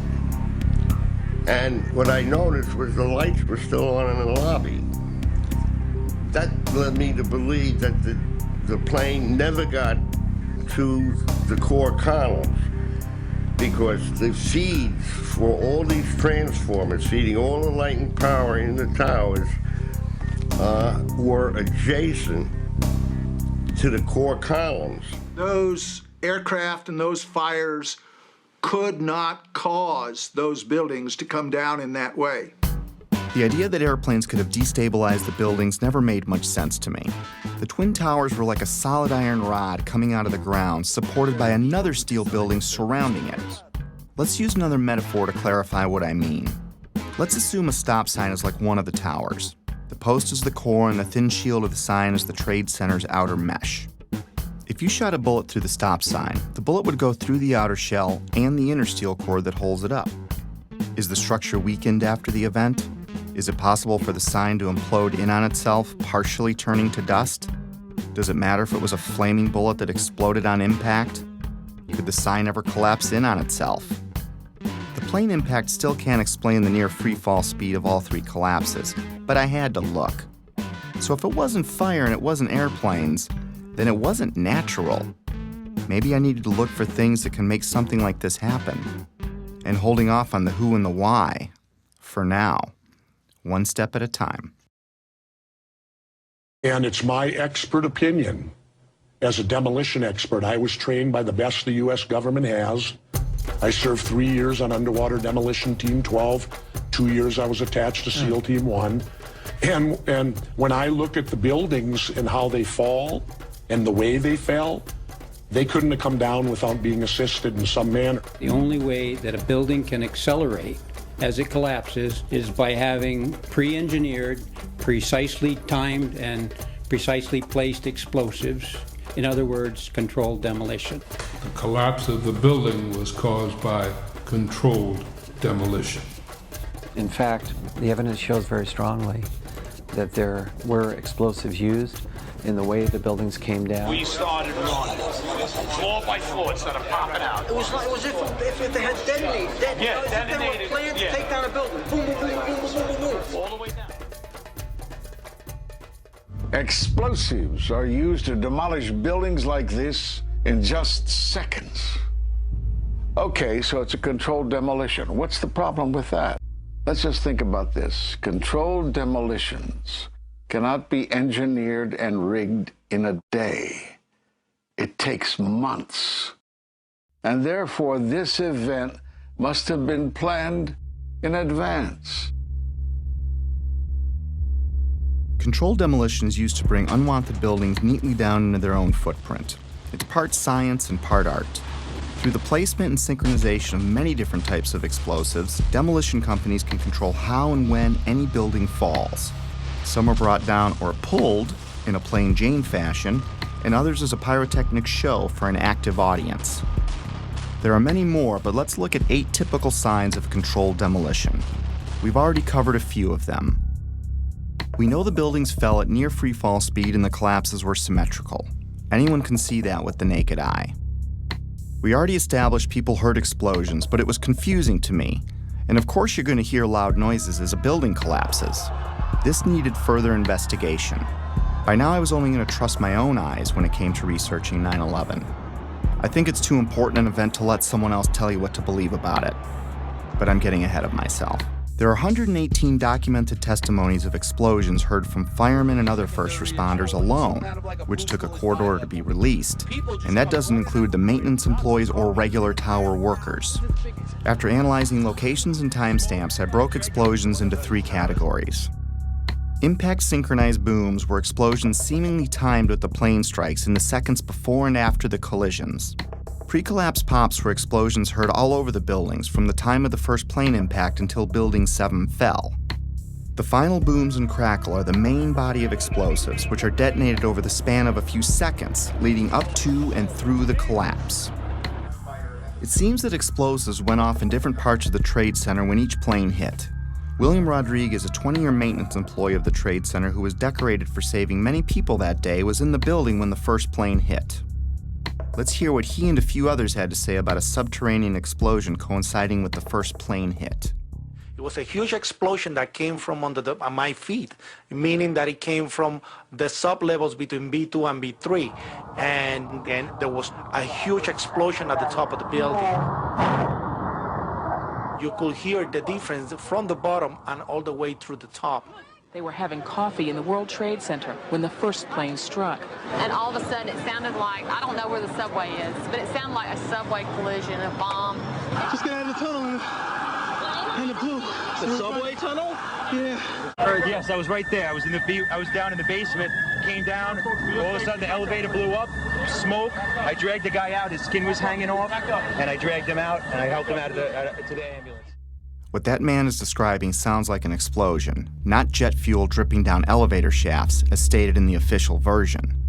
[SPEAKER 1] And what I noticed was the lights were still on in the lobby. That led me to believe that the plane never got to the core columns, because the feeds for all these transformers feeding all the light and power in the towers were adjacent to the core columns.
[SPEAKER 6] Those aircraft and those fires could not cause those buildings to come down in that way.
[SPEAKER 8] The idea that airplanes could have destabilized the buildings never made much sense to me. The Twin Towers were like a solid iron rod coming out of the ground, supported by another steel building surrounding it. Let's use another metaphor to clarify what I mean. Let's assume a stop sign is like one of the towers. The post is the core and the thin shield of the sign is the trade center's outer mesh. If you shot a bullet through the stop sign, the bullet would go through the outer shell and the inner steel core that holds it up. Is the structure weakened after the event? Is it possible for the sign to implode in on itself, partially turning to dust? Does it matter if it was a flaming bullet that exploded on impact? Could the sign ever collapse in on itself? The plane impact still can't explain the near free fall speed of all three collapses, but I had to look. So if it wasn't fire and it wasn't airplanes, then it wasn't natural. Maybe I needed to look for things that can make something like this happen. And holding off on the who and the why, for now. One step at a time.
[SPEAKER 28] And it's my expert opinion. As a demolition expert, I was trained by the best the U.S. government has. I served 3 years on Underwater Demolition Team 12. 2 years I was attached to SEAL Team 1. And when I look at the buildings and how they fall and the way they fell, they couldn't have come down without being assisted in some manner.
[SPEAKER 7] The only way that a building can accelerate as it collapses is by having pre-engineered, precisely timed, and precisely placed explosives. In other words, controlled demolition.
[SPEAKER 9] The collapse of the building was caused by controlled demolition.
[SPEAKER 10] In fact, the evidence shows very strongly that there were explosives used in the way the buildings came down.
[SPEAKER 5] We started running floor by floor instead of popping out. It was if they had detonated. Detonated. They were planned to take down a building. Boom, boom, boom, boom, boom, boom, boom. All the way down.
[SPEAKER 12] Explosives are used to demolish buildings like this in just seconds. Okay, so it's a controlled demolition. What's the problem with that? Let's just think about this. Controlled demolitions cannot be engineered and rigged in a day. It takes months. And therefore, this event must have been planned in advance.
[SPEAKER 8] Controlled demolition is used to bring unwanted buildings neatly down into their own footprint. It's part science and part art. Through the placement and synchronization of many different types of explosives, demolition companies can control how and when any building falls. Some are brought down or pulled in a plain Jane fashion, and others as a pyrotechnic show for an active audience. There are many more, but let's look at 8 typical signs of controlled demolition. We've already covered a few of them. We know the buildings fell at near free fall speed and the collapses were symmetrical. Anyone can see that with the naked eye. We already established people heard explosions, but it was confusing to me. And of course you're going to hear loud noises as a building collapses. This needed further investigation. By now I was only going to trust my own eyes when it came to researching 9/11. I think it's too important an event to let someone else tell you what to believe about it. But I'm getting ahead of myself. There are 118 documented testimonies of explosions heard from firemen and other first responders alone, which took a court order to be released, and that doesn't include the maintenance employees or regular tower workers. After analyzing locations and timestamps, I broke explosions into 3 categories. Impact synchronized booms were explosions seemingly timed with the plane strikes in the seconds before and after the collisions. Pre-collapse pops were explosions heard all over the buildings from the time of the first plane impact until Building 7 fell. The final booms and crackle are the main body of explosives, which are detonated over the span of a few seconds, leading up to and through the collapse. It seems that explosives went off in different parts of the Trade Center when each plane hit. William Rodriguez, a 20-year maintenance employee of the Trade Center who was decorated for saving many people that day, was in the building when the first plane hit. Let's hear what he and a few others had to say about a subterranean explosion coinciding with the first plane hit.
[SPEAKER 5] It was a huge explosion that came from under my feet, meaning that it came from the sub-levels between B2 and B3. And there was a huge explosion at the top of the building. You could hear the difference from the bottom and all the way through the top.
[SPEAKER 13] They were having coffee in the World Trade Center when the first plane struck.
[SPEAKER 14] And all of a sudden it sounded like, I don't know where the subway is, but it sounded like a subway collision, a bomb.
[SPEAKER 5] Just get out of the tunnel and it blew.
[SPEAKER 16] The subway tunnel?
[SPEAKER 5] Yeah.
[SPEAKER 16] Yes, I was right there. I was down in the basement, came down, all of a sudden the elevator blew up, smoke. I dragged the guy out, his skin was hanging off, and I dragged him out, and I helped him out to the ambulance.
[SPEAKER 8] What that man is describing sounds like an explosion, not jet fuel dripping down elevator shafts, as stated in the official version.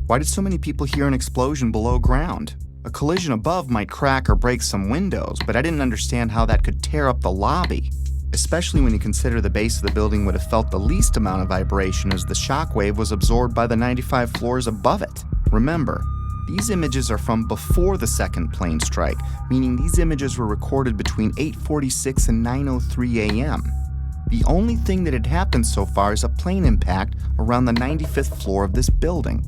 [SPEAKER 8] Why did so many people hear an explosion below ground? A collision above might crack or break some windows, but I didn't understand how that could tear up the lobby, especially when you consider the base of the building would have felt the least amount of vibration as the shockwave was absorbed by the 95 floors above it. Remember, these images are from before the second plane strike, meaning these images were recorded between 8:46 and 9:03 a.m. The only thing that had happened so far is a plane impact around the 95th floor of this building.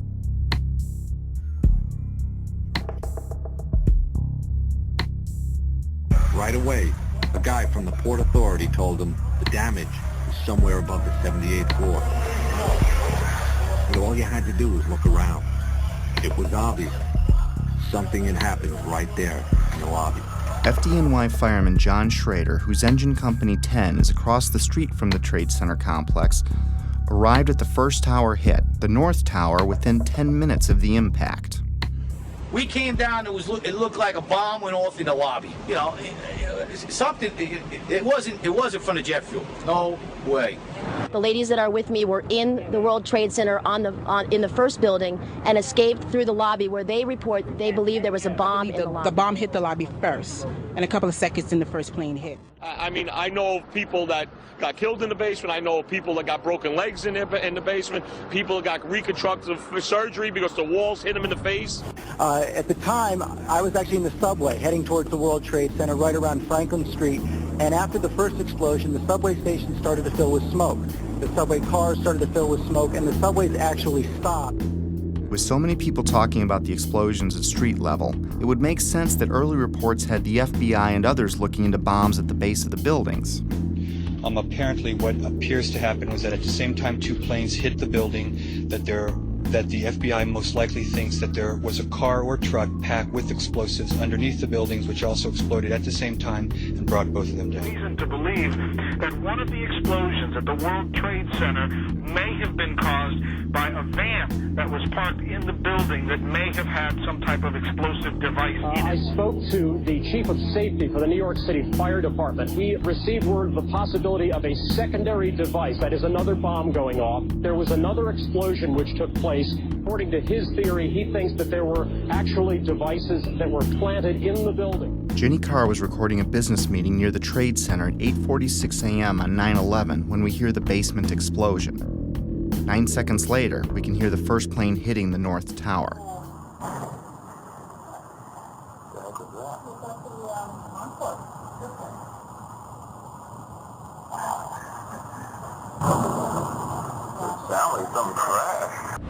[SPEAKER 17] Right away, a guy from the Port Authority told him the damage was somewhere above the 78th floor. But all you had to do was look around. It was obvious. Something had happened right there in the lobby.
[SPEAKER 8] FDNY fireman John Schrader, whose engine company 10 is across the street from the Trade Center complex, arrived at the first tower hit, the North Tower, within 10 minutes of the impact.
[SPEAKER 5] We came down, it looked like a bomb went off in the lobby. You know, it wasn't from the jet fuel. No way.
[SPEAKER 20] The ladies that are with me were in the World Trade Center in the first building and escaped through the lobby, where they report they believe there was a bomb in the lobby.
[SPEAKER 22] The bomb hit the lobby first, and a couple of seconds in the first plane hit.
[SPEAKER 23] I mean, I know of people that got killed in the basement. I know of people that got broken legs in the basement. People that got reconstructive surgery because the walls hit them in the face.
[SPEAKER 24] At the time, I was actually in the subway heading towards the World Trade Center right around Franklin Street. And after the first explosion, the subway station started to fill with smoke. The subway cars started to fill with smoke, and the subways actually stopped.
[SPEAKER 8] With so many people talking about the explosions at street level, it would make sense that early reports had the FBI and others looking into bombs at the base of the buildings.
[SPEAKER 27] Apparently what appears to happen was that at the same time two planes hit the building, that the FBI most likely thinks that there was a car or truck packed with explosives underneath the buildings, which also exploded at the same time and brought both of them down.
[SPEAKER 31] Reason to believe that one of the explosions at the World Trade Center may have been caused by a van that was parked in the building that may have had some type of explosive device in it.
[SPEAKER 29] I spoke to the chief of safety for the New York City Fire Department. He received word of the possibility of a secondary device, that is another bomb going off. There was another explosion which took place. According to his theory, he thinks that there were actually devices that were planted in the building.
[SPEAKER 8] Jenny Carr was recording a business meeting near the Trade Center at 8:46 a.m. on 9/11 when we hear the basement explosion. 9 seconds later, we can hear the first plane hitting the North Tower.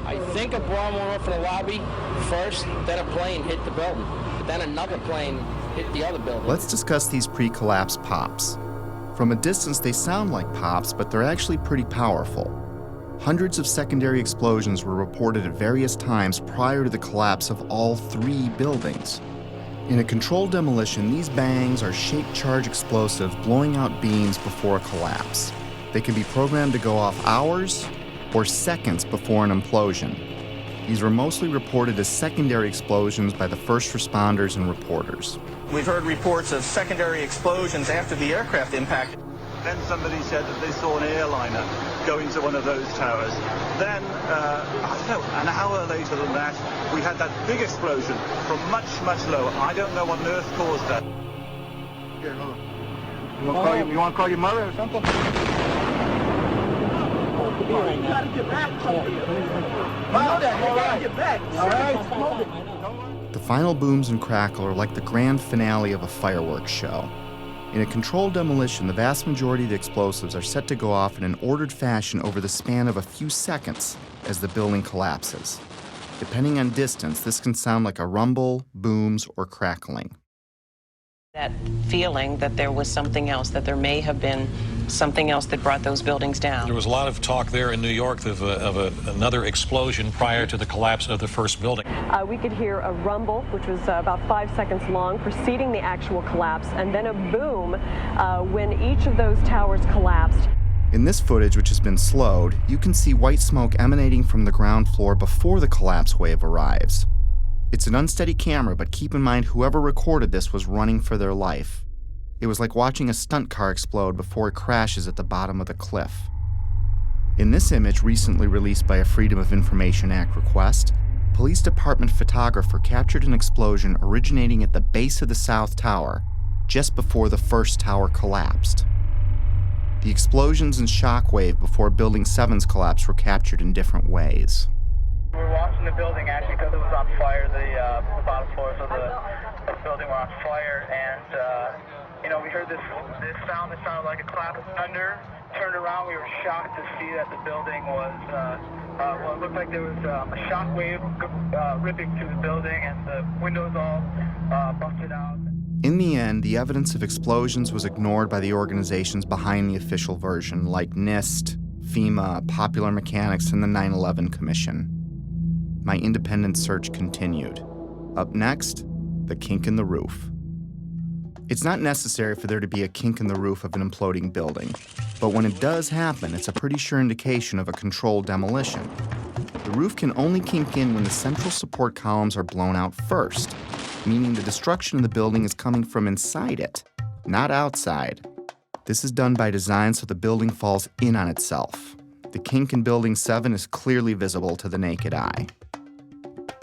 [SPEAKER 5] I think a bomb went off in the lobby first, then a plane hit the building, but then another plane hit the other building.
[SPEAKER 8] Let's discuss these pre-collapse pops. From a distance, they sound like pops, but they're actually pretty powerful. Hundreds of secondary explosions were reported at various times prior to the collapse of all three buildings. In a controlled demolition, these bangs are shaped charge explosives blowing out beams before a collapse. They can be programmed to go off hours or seconds before an implosion. These were mostly reported as secondary explosions by the first responders and reporters.
[SPEAKER 5] We've heard reports of secondary explosions after the aircraft impact.
[SPEAKER 31] Then somebody said that they saw an airliner go into one of those towers. Then, I don't know, an hour later than that, we had that big explosion from much, much lower. I don't know what on earth caused that. Here, hold on. You want to call your mother or something?
[SPEAKER 5] You gotta get back. You gotta get back. All right.
[SPEAKER 8] The final booms and crackle are like the grand finale of a fireworks show. In a controlled demolition, the vast majority of the explosives are set to go off in an ordered fashion over the span of a few seconds as the building collapses. Depending on distance, this can sound like a rumble, booms, or crackling.
[SPEAKER 2] That feeling that there was something else, that there may have been something else that brought those buildings down.
[SPEAKER 3] There was a lot of talk there in New York of another explosion prior to the collapse of the first building.
[SPEAKER 4] We could hear a rumble, which was about 5 seconds long, preceding the actual collapse, and then a boom when each of those towers collapsed.
[SPEAKER 8] In this footage, which has been slowed, you can see white smoke emanating from the ground floor before the collapse wave arrives. It's an unsteady camera, but keep in mind whoever recorded this was running for their life. It was like watching a stunt car explode before it crashes at the bottom of the cliff. In this image, recently released by a Freedom of Information Act request, police department photographer captured an explosion originating at the base of the South Tower, just before the first tower collapsed. The explosions and shockwave before Building 7's collapse were captured in different ways.
[SPEAKER 24] We're watching the building actually because it was on fire. The bottom floors of the building were on fire, and we heard this sound that sounded like a clap of thunder. Turned around, we were shocked to see that the building was, it looked like there was a shock wave ripping through the building, and the windows all busted out.
[SPEAKER 8] In the end, the evidence of explosions was ignored by the organizations behind the official version, like NIST, FEMA, Popular Mechanics, and the 9/11 Commission. My independent search continued. Up next, the kink in the roof. It's not necessary for there to be a kink in the roof of an imploding building, but when it does happen, it's a pretty sure indication of a controlled demolition. The roof can only kink in when the central support columns are blown out first, meaning the destruction of the building is coming from inside it, not outside. This is done by design so the building falls in on itself. The kink in Building 7 is clearly visible to the naked eye.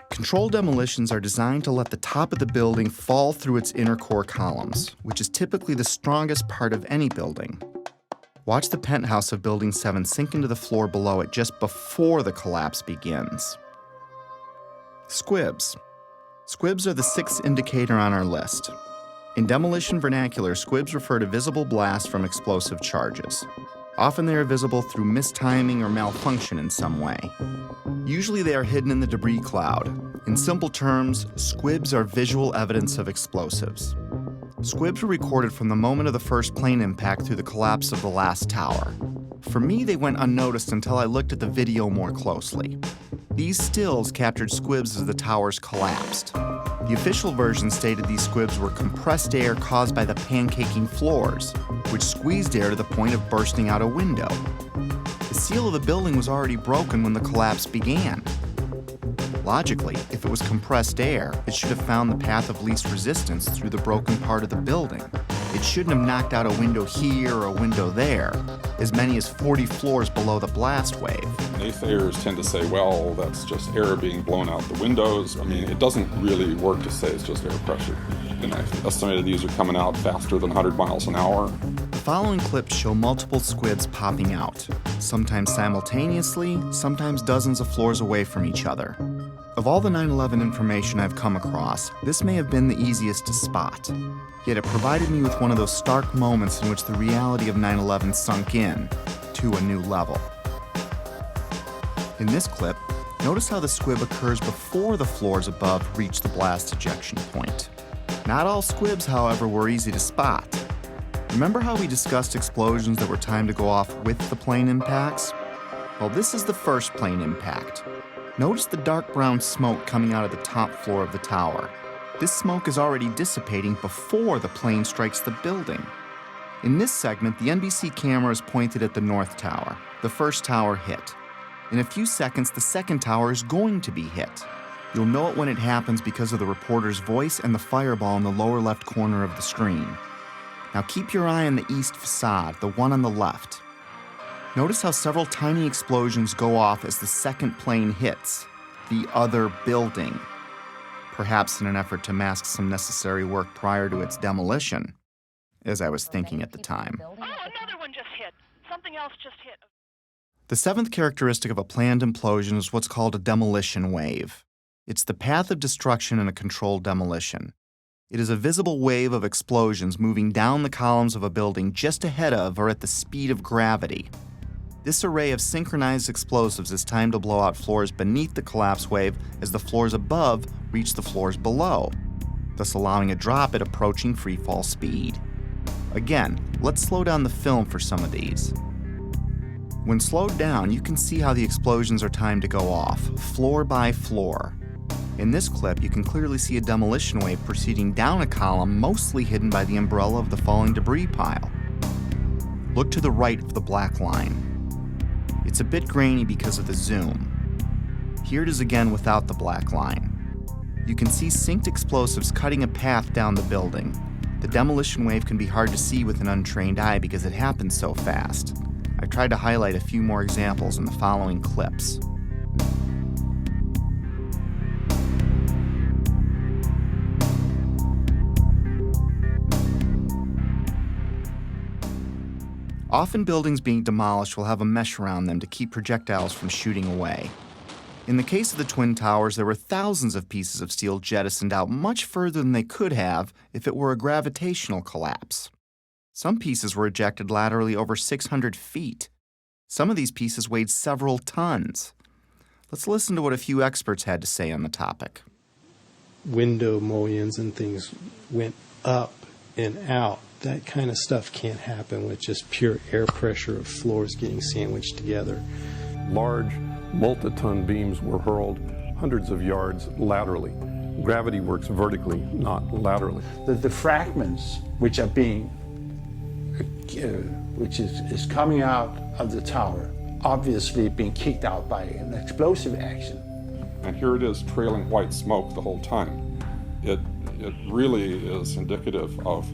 [SPEAKER 8] Controlled demolitions are designed to let the top of the building fall through its inner core columns, which is typically the strongest part of any building. Watch the penthouse of Building 7 sink into the floor below it just before the collapse begins. Squibs. Squibs are the sixth indicator on our list. In demolition vernacular, squibs refer to visible blasts from explosive charges. Often they are visible through mistiming or malfunction in some way. Usually they are hidden in the debris cloud. In simple terms, squibs are visual evidence of explosives. Squibs were recorded from the moment of the first plane impact through the collapse of the last tower. For me, they went unnoticed until I looked at the video more closely. These stills captured squibs as the towers collapsed. The official version stated these squibs were compressed air caused by the pancaking floors, which squeezed air to the point of bursting out a window. The seal of the building was already broken when the collapse began. Logically, if it was compressed air, it should have found the path of least resistance through the broken part of the building. It shouldn't have knocked out a window here or a window there, as many as 40 floors below the blast wave.
[SPEAKER 11] Naysayers tend to say, well, that's just air being blown out the windows. I mean, it doesn't really work to say it's just air pressure. And I've estimated these are coming out faster than 100 miles an hour.
[SPEAKER 8] The following clips show multiple squibs popping out, sometimes simultaneously, sometimes dozens of floors away from each other. Of all the 9/11 information I've come across, this may have been the easiest to spot. Yet it provided me with one of those stark moments in which the reality of 9/11 sunk in to a new level. In this clip, notice how the squib occurs before the floors above reach the blast ejection point. Not all squibs, however, were easy to spot. Remember how we discussed explosions that were timed to go off with the plane impacts? Well, this is the first plane impact. Notice the dark brown smoke coming out of the top floor of the tower. This smoke is already dissipating before the plane strikes the building. In this segment, the NBC camera is pointed at the North Tower. The first tower hit. In a few seconds, the second tower is going to be hit. You'll know it when it happens because of the reporter's voice and the fireball in the lower left corner of the screen. Now keep your eye on the east facade, the one on the left. Notice how several tiny explosions go off as the second plane hits the other building, perhaps in an effort to mask some necessary work prior to its demolition, as I was thinking at the time.
[SPEAKER 15] Oh, another one just hit. Something else just hit.
[SPEAKER 8] The seventh characteristic of a planned implosion is what's called a demolition wave. It's the path of destruction in a controlled demolition. It is a visible wave of explosions moving down the columns of a building just ahead of or at the speed of gravity. This array of synchronized explosives is timed to blow out floors beneath the collapse wave as the floors above reach the floors below, thus allowing a drop at approaching freefall speed. Again, let's slow down the film for some of these. When slowed down, you can see how the explosions are timed to go off, floor by floor. In this clip, you can clearly see a demolition wave proceeding down a column mostly hidden by the umbrella of the falling debris pile. Look to the right of the black line. It's a bit grainy because of the zoom. Here it is again without the black line. You can see synced explosives cutting a path down the building. The demolition wave can be hard to see with an untrained eye because it happens so fast. I've tried to highlight a few more examples in the following clips. Often buildings being demolished will have a mesh around them to keep projectiles from shooting away. In the case of the Twin Towers, there were thousands of pieces of steel jettisoned out much further than they could have if it were a gravitational collapse. Some pieces were ejected laterally over 600 feet. Some of these pieces weighed several tons. Let's listen to what a few experts had to say on the topic.
[SPEAKER 1] Window mullions and things went up and out. That kind of stuff can't happen with just pure air pressure of floors getting sandwiched together.
[SPEAKER 6] Large multi-ton beams were hurled hundreds of yards laterally. Gravity works vertically, not laterally.
[SPEAKER 7] The fragments which are being, which is coming out of the tower, obviously being kicked out by an explosive action.
[SPEAKER 11] And here it is trailing white smoke the whole time. It really is indicative of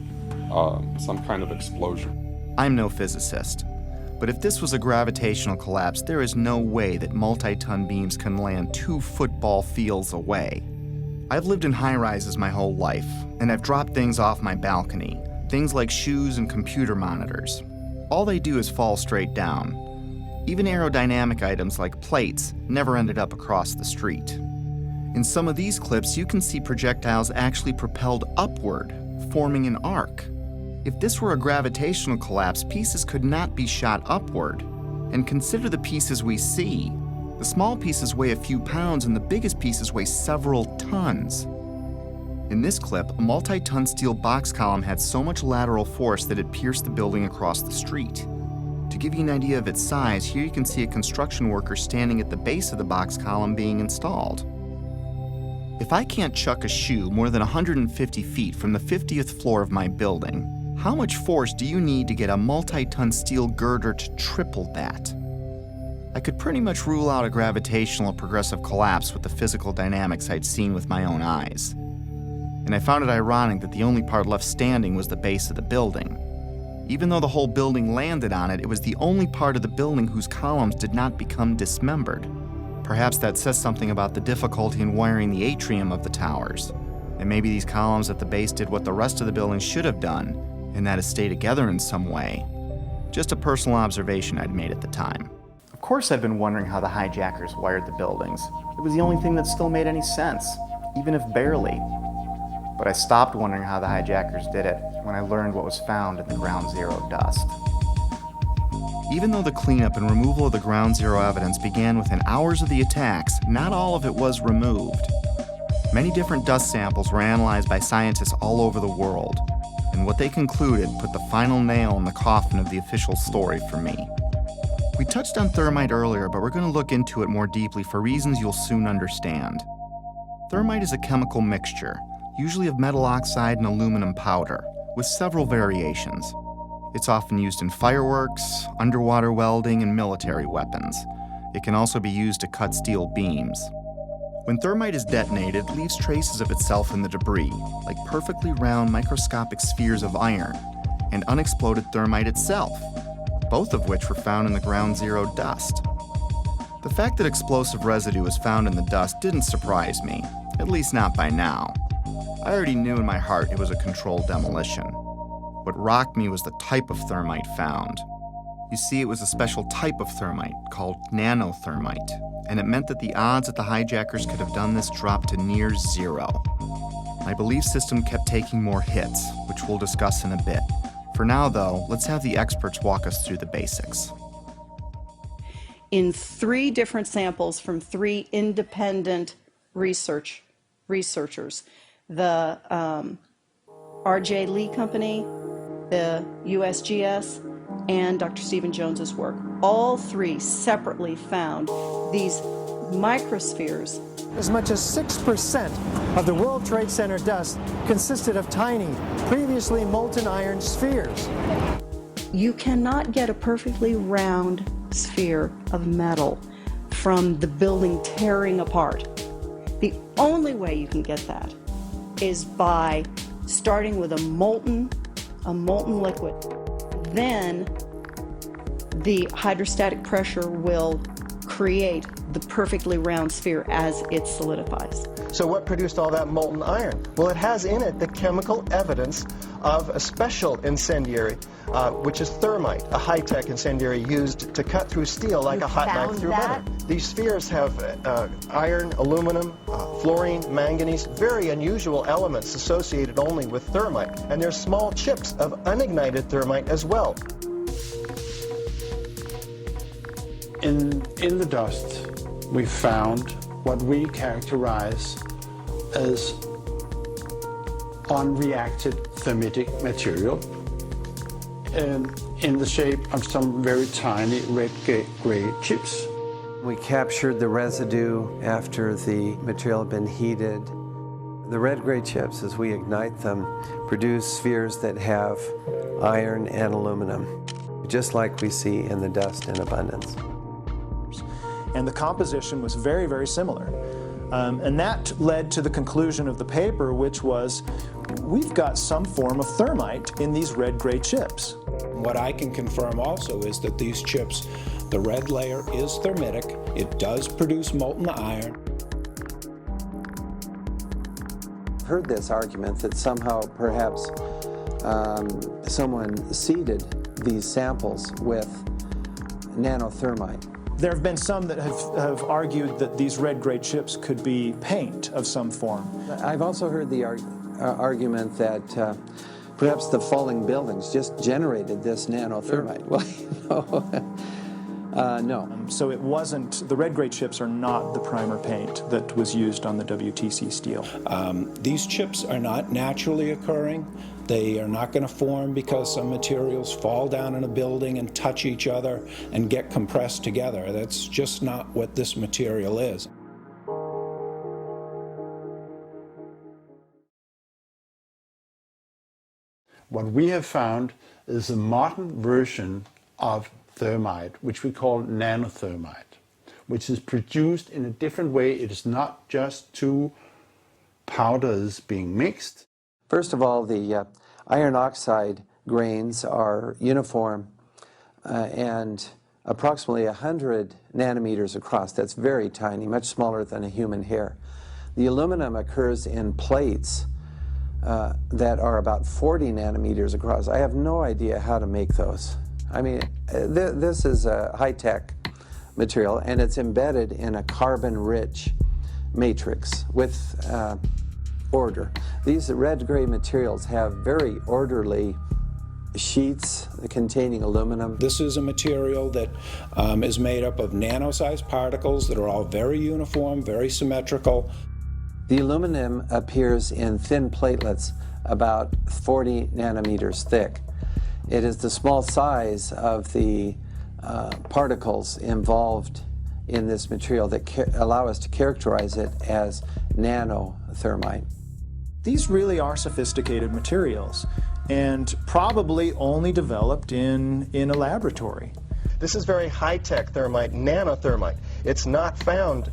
[SPEAKER 11] some kind of explosion.
[SPEAKER 8] I'm no physicist, but if this was a gravitational collapse, there is no way that multi-ton beams can land 2 football fields away. I've lived in high-rises my whole life, and I've dropped things off my balcony, things like shoes and computer monitors. All they do is fall straight down. Even aerodynamic items like plates never ended up across the street. In some of these clips, you can see projectiles actually propelled upward, forming an arc. If this were a gravitational collapse, pieces could not be shot upward. And consider the pieces we see. The small pieces weigh a few pounds and the biggest pieces weigh several tons. In this clip, a multi-ton steel box column had so much lateral force that it pierced the building across the street. To give you an idea of its size, here you can see a construction worker standing at the base of the box column being installed. If I can't chuck a shoe more than 150 feet from the 50th floor of my building, how much force do you need to get a multi-ton steel girder to triple that? I could pretty much rule out a gravitational progressive collapse with the physical dynamics I'd seen with my own eyes. And I found it ironic that the only part left standing was the base of the building. Even though the whole building landed on it, it was the only part of the building whose columns did not become dismembered. Perhaps that says something about the difficulty in wiring the atrium of the towers. And maybe these columns at the base did what the rest of the building should have done, and that is stay together in some way. Just a personal observation I'd made at the time. Of course I've been wondering how the hijackers wired the buildings. It was the only thing that still made any sense, even if barely. But I stopped wondering how the hijackers did it when I learned what was found in the Ground Zero dust. Even though the cleanup and removal of the Ground Zero evidence began within hours of the attacks, not all of it was removed. Many different dust samples were analyzed by scientists all over the world, and what they concluded put the final nail in the coffin of the official story for me. We touched on thermite earlier, but we're going to look into it more deeply for reasons you'll soon understand. Thermite is a chemical mixture, usually of metal oxide and aluminum powder, with several variations. It's often used in fireworks, underwater welding, and military weapons. It can also be used to cut steel beams. When thermite is detonated, it leaves traces of itself in the debris, like perfectly round microscopic spheres of iron, and unexploded thermite itself, both of which were found in the Ground Zero dust. The fact that explosive residue was found in the dust didn't surprise me, at least not by now. I already knew in my heart it was a controlled demolition. What rocked me was the type of thermite found. You see, it was a special type of thermite called nanothermite, and it meant that the odds that the hijackers could have done this dropped to near zero. My belief system kept taking more hits, which we'll discuss in a bit. For now, though, let's have the experts walk us through the basics.
[SPEAKER 9] In 3 different samples from 3 independent researchers, the R.J. Lee Company, the USGS, and Dr. Stephen Jones's work. All 3 separately found these microspheres.
[SPEAKER 10] As much as 6% of the World Trade Center dust consisted of tiny, previously molten iron spheres.
[SPEAKER 9] You cannot get a perfectly round sphere of metal from the building tearing apart. The only way you can get that is by starting with a molten liquid. Then the hydrostatic pressure will create the perfectly round sphere as it solidifies.
[SPEAKER 10] So what produced all that molten iron? Well, it has in it the chemical evidence of a special incendiary, which is thermite, a high-tech incendiary used to cut through steel like a hot knife through butter. These spheres have iron, aluminum, fluorine, manganese, very unusual elements associated only with thermite. And there's small chips of unignited thermite as well.
[SPEAKER 7] In the dust, we found what we characterize as unreacted thermitic material in the shape of some very tiny red-gray chips.
[SPEAKER 12] We captured the residue after the material had been heated. The red-gray chips, as we ignite them, produce spheres that have iron and aluminum, just like we see in the dust in abundance.
[SPEAKER 13] And the composition was very, very similar. And that led to the conclusion of the paper, which was, we've got some form of thermite in these red-gray chips.
[SPEAKER 18] What I can confirm also is that these chips, the red layer is thermitic. It does produce molten iron.
[SPEAKER 12] I've heard this argument that somehow perhaps someone seeded these samples with nanothermite.
[SPEAKER 13] There have been some that have argued that these red-gray chips could be paint of some form.
[SPEAKER 12] I've also heard the argument that perhaps the falling buildings just generated this nanothermite. Well, no.
[SPEAKER 13] So it wasn't, the red-gray chips are not the primer paint that was used on the WTC steel.
[SPEAKER 18] These chips are not naturally occurring. They are not going to form because some materials fall down in a building and touch each other and get compressed together. That's just not what this material is.
[SPEAKER 7] What we have found is a modern version of thermite, which we call nanothermite, which is produced in a different way. It is not just 2 powders being mixed.
[SPEAKER 12] First of all, the iron oxide grains are uniform and approximately 100 nanometers across. That's very tiny, much smaller than a human hair. The aluminum occurs in plates that are about 40 nanometers across. I have no idea how to make those. I mean, this is a high-tech material, and it's embedded in a carbon-rich matrix with order. These red-gray materials have very orderly sheets containing aluminum.
[SPEAKER 18] This is a material that is made up of nano-sized particles that are all very uniform, very symmetrical.
[SPEAKER 12] The aluminum appears in thin platelets about 40 nanometers thick. It is the small size of the particles involved in this material that allow us to characterize it as nanothermite.
[SPEAKER 13] These really are sophisticated materials and probably only developed in a laboratory.
[SPEAKER 10] This is very high-tech thermite, nanothermite. It's not found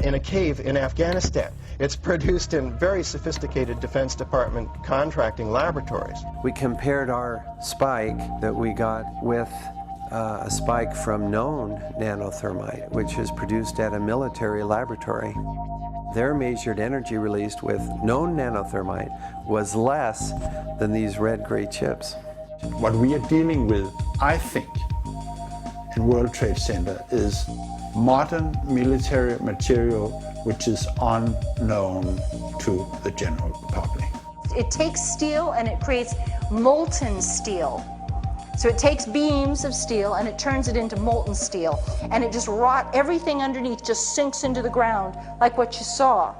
[SPEAKER 10] in a cave in Afghanistan. It's produced in very sophisticated Defense Department contracting laboratories.
[SPEAKER 12] We compared our spike that we got with a spike from known nanothermite, which is produced at a military laboratory. Their measured energy released with known nanothermite was less than these red-gray chips.
[SPEAKER 7] What we are dealing with, I think, in World Trade Center is modern military material which is unknown to the general public.
[SPEAKER 14] It takes steel and it creates molten steel. So it takes beams of steel and it turns it into molten steel, and it just everything underneath just sinks into the ground like what you saw.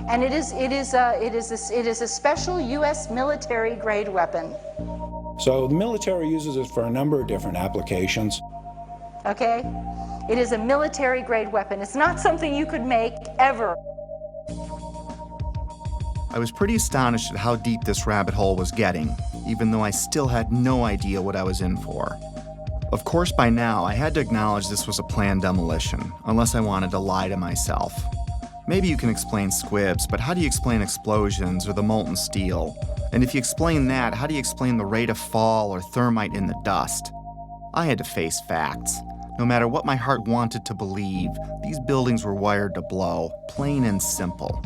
[SPEAKER 14] And it is a special U.S. military grade weapon.
[SPEAKER 18] So the military uses it for a number of different applications.
[SPEAKER 14] Okay? It is a military grade weapon. It's not something you could make ever.
[SPEAKER 8] I was pretty astonished at how deep this rabbit hole was getting, even though I still had no idea what I was in for. Of course, by now, I had to acknowledge this was a planned demolition, unless I wanted to lie to myself. Maybe you can explain squibs, but how do you explain explosions or the molten steel? And if you explain that, how do you explain the rate of fall or thermite in the dust? I had to face facts. No matter what my heart wanted to believe, these buildings were wired to blow, plain and simple.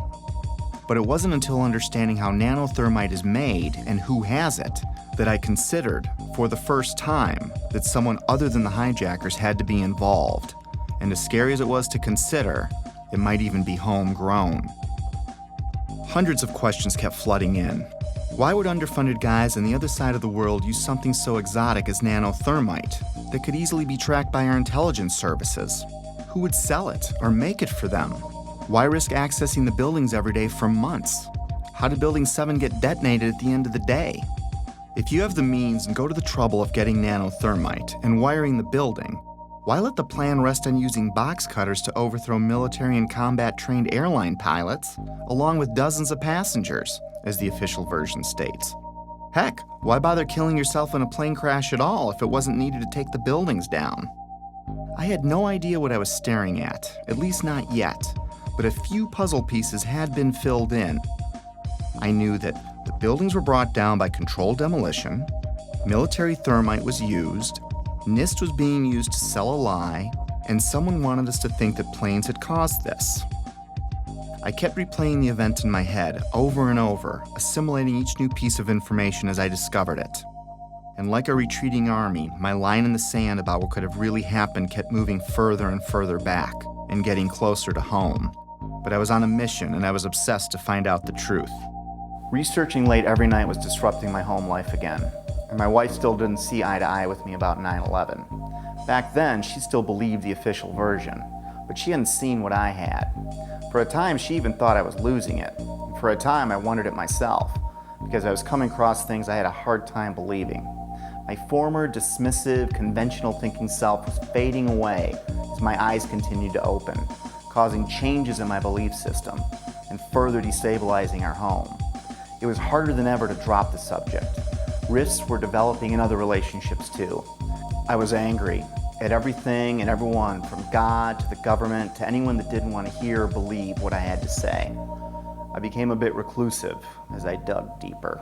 [SPEAKER 8] But it wasn't until understanding how nanothermite is made and who has it that I considered, for the first time, that someone other than the hijackers had to be involved. And as scary as it was to consider, it might even be homegrown. Hundreds of questions kept flooding in. Why would underfunded guys on the other side of the world use something so exotic as nanothermite that could easily be tracked by our intelligence services? Who would sell it or make it for them? Why risk accessing the buildings every day for months? How did Building 7 get detonated at the end of the day? If you have the means and go to the trouble of getting nanothermite and wiring the building, why let the plan rest on using box cutters to overthrow military and combat-trained airline pilots, along with dozens of passengers, as the official version states? Heck, why bother killing yourself in a plane crash at all if it wasn't needed to take the buildings down? I had no idea what I was staring at least not yet. But a few puzzle pieces had been filled in. I knew that the buildings were brought down by controlled demolition, military thermite was used, NIST was being used to sell a lie, and someone wanted us to think that planes had caused this. I kept replaying the event in my head over and over, assimilating each new piece of information as I discovered it. And like a retreating army, my line in the sand about what could have really happened kept moving further and further back and getting closer to home. But I was on a mission and I was obsessed to find out the truth. Researching late every night was disrupting my home life again, and my wife still didn't see eye to eye with me about 9/11. Back then, she still believed the official version, but she hadn't seen what I had. For a time, she even thought I was losing it. For a time, I wondered it myself, because I was coming across things I had a hard time believing. My former dismissive, conventional thinking self was fading away as my eyes continued to open, causing changes in my belief system and further destabilizing our home. It was harder than ever to drop the subject. Rifts were developing in other relationships too. I was angry at everything and everyone, from God to the government to anyone that didn't want to hear or believe what I had to say. I became a bit reclusive as I dug deeper.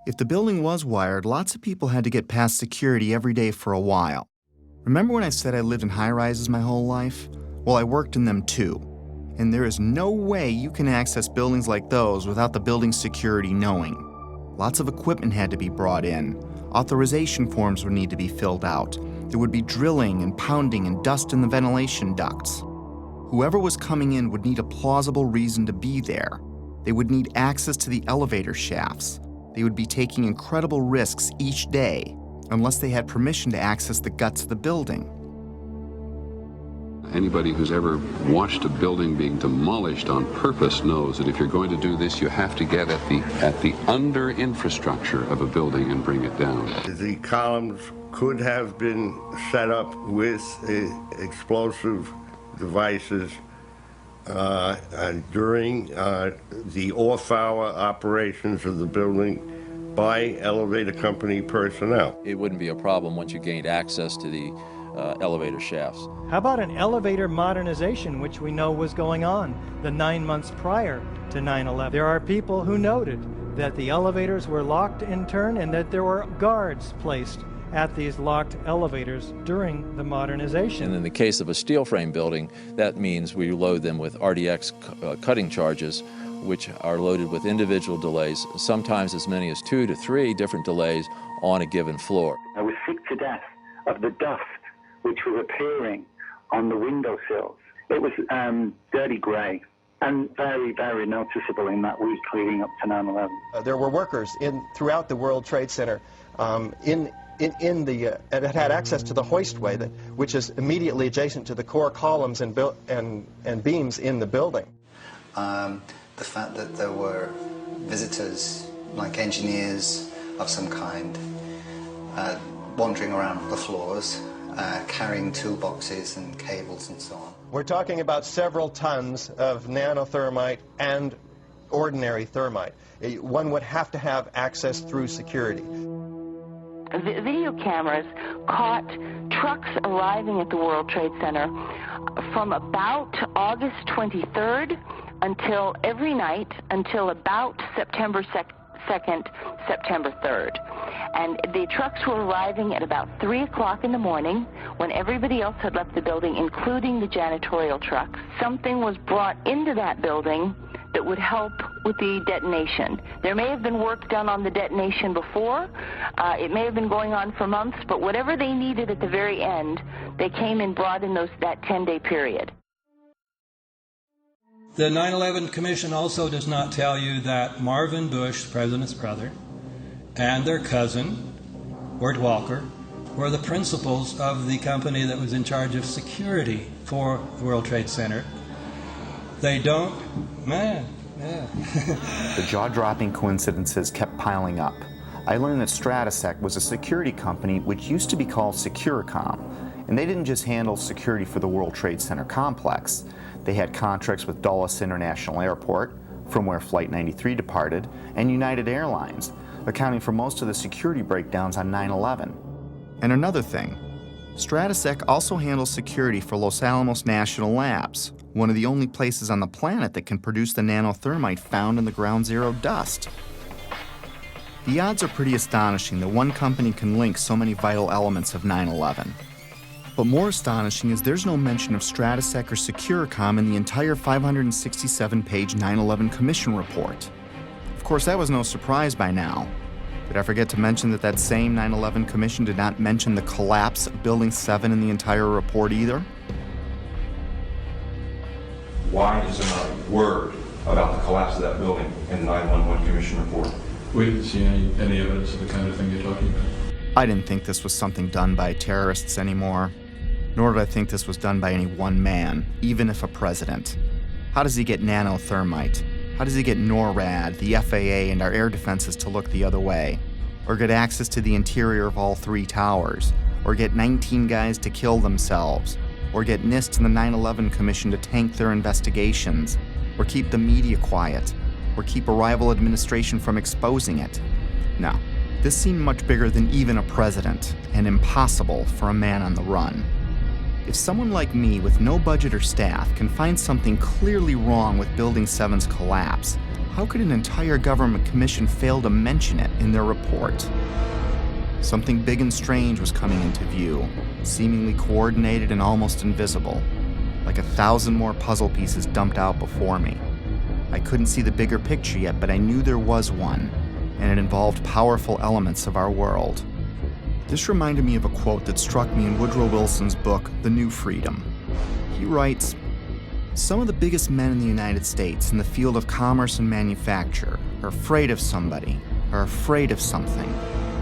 [SPEAKER 8] If the building was wired, lots of people had to get past security every day for a while. Remember when I said I lived in high-rises my whole life? Well, I worked in them too. And there is no way you can access buildings like those without the building security knowing. Lots of equipment had to be brought in. Authorization forms would need to be filled out. There would be drilling and pounding and dust in the ventilation ducts. Whoever was coming in would need a plausible reason to be there. They would need access to the elevator shafts. They would be taking incredible risks each day unless they had permission to access the guts of the building.
[SPEAKER 16] Anybody who's ever watched a building being demolished on purpose knows that if you're going to do this, you have to get at the under infrastructure of a building and bring it down.
[SPEAKER 17] The columns could have been set up with explosive devices during the off-hour operations of the building by elevator company personnel.
[SPEAKER 19] It wouldn't be a problem once you gained access to the elevator shafts.
[SPEAKER 20] How about an elevator modernization, which we know was going on the 9 months prior to 9/11? There are people who noted that the elevators were locked in turn and that there were guards placed at these locked elevators during the modernization.
[SPEAKER 19] And in the case of a steel frame building, that means we load them with RDX cutting charges, which are loaded with individual delays, sometimes as many as 2 to 3 different delays on a given floor.
[SPEAKER 24] I was sick to death of the dust which was appearing
[SPEAKER 5] on the windowsills. It was dirty grey and very, very noticeable in that week leading up to 9/11.
[SPEAKER 10] There were workers throughout the World Trade Center that had access to the hoistway, which is immediately adjacent to the core columns and beams in the building.
[SPEAKER 21] The fact that there were visitors, like engineers of some kind, wandering around the floors, carrying toolboxes and cables and so on.
[SPEAKER 10] We're talking about several tons of nanothermite and ordinary thermite. One would have to have access through security.
[SPEAKER 22] Video cameras caught trucks arriving at the World Trade Center from about August 23rd until every night until about September 2nd, September 3rd. And the trucks were arriving at about 3 o'clock in the morning when everybody else had left the building, including the janitorial trucks. Something was brought into that building that would help with the detonation. There may have been work done on the detonation before. It may have been going on for months, but whatever they needed at the very end, they came and brought in that 10-day period.
[SPEAKER 23] The 9/11 Commission also does not tell you that Marvin Bush, the president's brother, and their cousin, Wirt Walker, were the principals of the company that was in charge of security for the World Trade Center. They don't,
[SPEAKER 8] The jaw-dropping coincidences kept piling up. I learned that Stratesec was a security company which used to be called Securicom, and they didn't just handle security for the World Trade Center complex. They had contracts with Dulles International Airport, from where Flight 93 departed, and United Airlines, accounting for most of the security breakdowns on 9/11. And another thing, Stratesec also handles security for Los Alamos National Labs, one of the only places on the planet that can produce the nanothermite found in the ground zero dust. The odds are pretty astonishing that one company can link so many vital elements of 9/11. But more astonishing is there's no mention of Stratesec or Securicom in the entire 567-page 9/11 Commission report. Of course, that was no surprise by now. Did I forget to mention that that same 9/11 Commission did not mention the collapse of Building 7 in the entire report either?
[SPEAKER 25] Why is there not a word about the collapse of that building in the 9/11 Commission report?
[SPEAKER 26] We didn't see any evidence of the kind of thing you're talking about.
[SPEAKER 8] I didn't think this was something done by terrorists anymore, nor did I think this was done by any one man, even if a president. How does he get nanothermite? How does he get NORAD, the FAA, and our air defenses to look the other way? Or get access to the interior of all 3 towers? Or get 19 guys to kill themselves? Or get NIST and the 9/11 Commission to tank their investigations? Or keep the media quiet? Or keep a rival administration from exposing it? No. This seemed much bigger than even a president, and impossible for a man on the run. If someone like me with no budget or staff can find something clearly wrong with Building 7's collapse, how could an entire government commission fail to mention it in their report? Something big and strange was coming into view, seemingly coordinated and almost invisible, like 1,000 more puzzle pieces dumped out before me. I couldn't see the bigger picture yet, but I knew there was one, and it involved powerful elements of our world. This reminded me of a quote that struck me in Woodrow Wilson's book, The New Freedom. He writes, "Some of the biggest men in the United States in the field of commerce and manufacture are afraid of somebody, are afraid of something.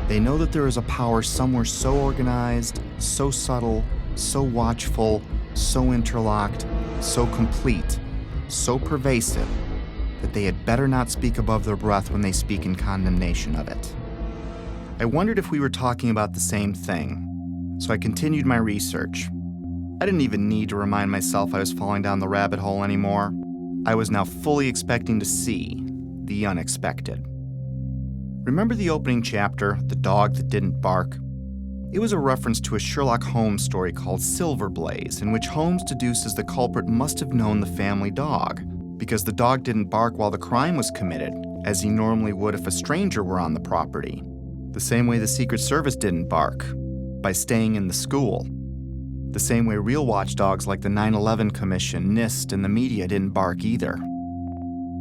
[SPEAKER 8] They know that there is a power somewhere so organized, so subtle, so watchful, so interlocked, so complete, so pervasive, that they had better not speak above their breath when they speak in condemnation of it." I wondered if we were talking about the same thing, so I continued my research. I didn't even need to remind myself I was falling down the rabbit hole anymore. I was now fully expecting to see the unexpected. Remember the opening chapter, The Dog That Didn't Bark? It was a reference to a Sherlock Holmes story called Silver Blaze, in which Holmes deduces the culprit must have known the family dog, because the dog didn't bark while the crime was committed, as he normally would if a stranger were on the property. The same way the Secret Service didn't bark, by staying in the school. The same way real watchdogs like the 9/11 Commission, NIST, and the media didn't bark either.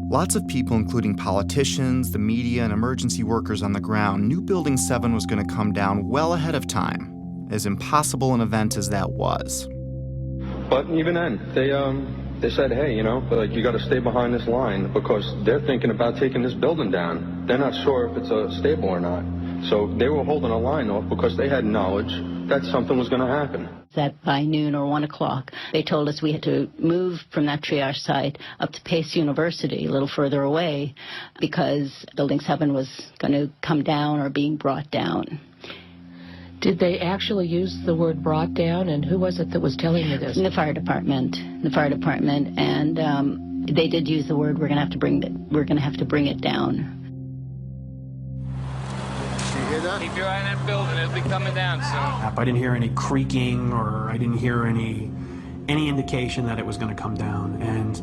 [SPEAKER 8] Lots of people, including politicians, the media, and emergency workers on the ground, knew Building 7 was going to come down well ahead of time, as impossible an event as that was.
[SPEAKER 25] But even then, they said, hey, you know, like, you got to stay behind this line because they're thinking about taking this building down. They're not sure if it's stable or not. So they were holding a line off because they had knowledge that something was going to happen.
[SPEAKER 1] That by noon or 1 o'clock, they told us we had to move from that triage site up to Pace University, a little further away, because Building 7 was going to come down or being brought down.
[SPEAKER 2] Did they actually use the word brought down, and who was it that was telling you this?
[SPEAKER 1] The fire department, and they did use the word, we're going to have to bring it down.
[SPEAKER 3] You hear that?
[SPEAKER 4] Keep your eye on that building, it'll be coming down soon.
[SPEAKER 3] I didn't hear any creaking, or I didn't hear any indication that it was going to come down, and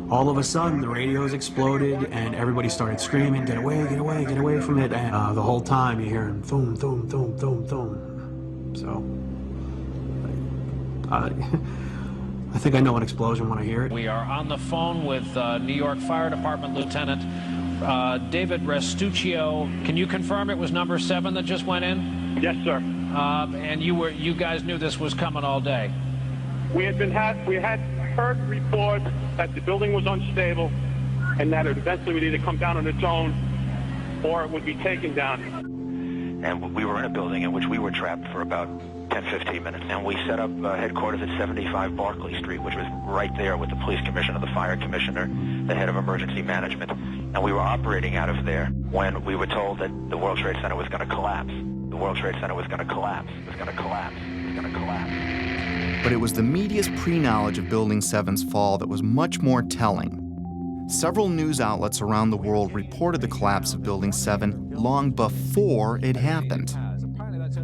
[SPEAKER 3] all of a sudden the radios exploded and everybody started screaming, get away, get away, get away from it, and the whole time you hear thum, thum, thum, thum, thum. So I think I know an explosion when I hear it.
[SPEAKER 6] We are on the phone with New York Fire Department Lieutenant David Restuccio. Can you confirm it was number 7 that just went in?
[SPEAKER 15] Yes, sir.
[SPEAKER 6] And you guys knew this was coming all day?
[SPEAKER 15] We had heard reports that the building was unstable and that it eventually would either come down on its own or it would be taken down.
[SPEAKER 27] And we were in a building in which we were trapped for about 10-15 minutes, and we set up headquarters at 75 Barclay Street, which was right there with the police commissioner, the fire commissioner, the head of emergency management, and we were operating out of there when we were told that the World Trade Center was going to collapse. The World Trade Center was going to collapse. It was going to collapse. It was going to collapse.
[SPEAKER 8] But it was the media's pre-knowledge of Building 7's fall that was much more telling. Several news outlets around the world reported the collapse of Building 7 long before it happened.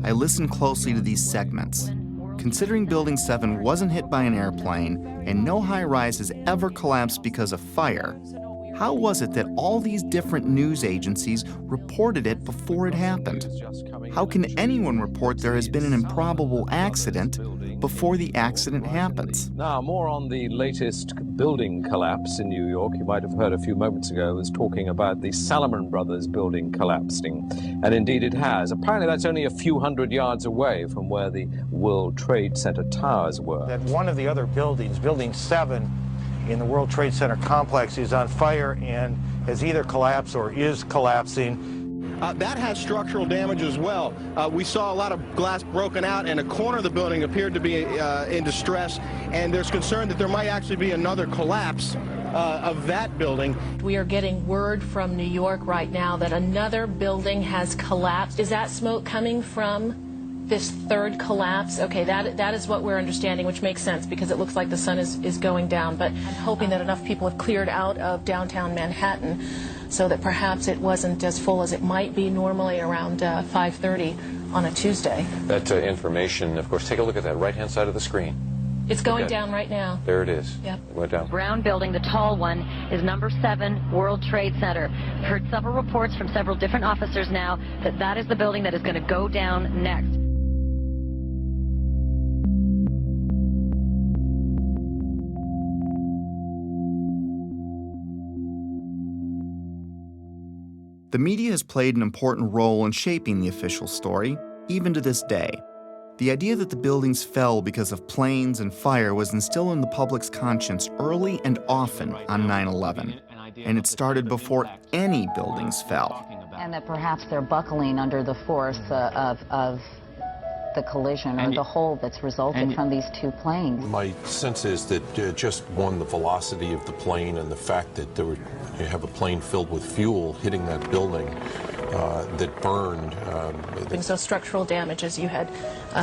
[SPEAKER 8] I listened closely to these segments. Considering Building 7 wasn't hit by an airplane and no high-rise has ever collapsed because of fire, how was it that all these different news agencies reported it before it happened? How can anyone report there has been an improbable accident before the accident happens?
[SPEAKER 28] Now, more on the latest building collapse in New York. You might have heard a few moments ago, I was talking about the Salomon Brothers building collapsing. And indeed it has. Apparently that's only a few hundred yards away from where the World Trade Center towers were.
[SPEAKER 29] That one of the other buildings, Building 7, in the World Trade Center complex is on fire and has either collapsed or is collapsing.
[SPEAKER 30] That has structural damage as well. We saw a lot of glass broken out, and a corner of the building appeared to be in distress, and there's concern that there might actually be another collapse of that building.
[SPEAKER 31] We are getting word from New York right now that another building has collapsed. Is that smoke coming from this third collapse? Okay, that is what we're understanding, which makes sense because it looks like the sun is going down. But I'm hoping that enough people have cleared out of downtown Manhattan so that perhaps it wasn't as full as it might be normally around 5:30 on a Tuesday.
[SPEAKER 28] That information, of course, take a look at that right-hand side of the screen.
[SPEAKER 31] It's going down right now.
[SPEAKER 28] There it is.
[SPEAKER 31] Yep.
[SPEAKER 28] It went down.
[SPEAKER 32] Brown building, the tall one, is number 7 World Trade Center. I've heard several reports from several different officers now that that is the building that is going to go down next.
[SPEAKER 8] The media has played an important role in shaping the official story, even to this day. The idea that the buildings fell because of planes and fire was instilled in the public's conscience early and often on 9/11, and it started before any buildings fell.
[SPEAKER 33] And that perhaps they're buckling under the force of the collision or the hole that's resulted from these two planes.
[SPEAKER 34] My sense is that just one, the velocity of the plane and the fact that you have a plane filled with fuel hitting that building that burned.
[SPEAKER 31] So structural damage, as you had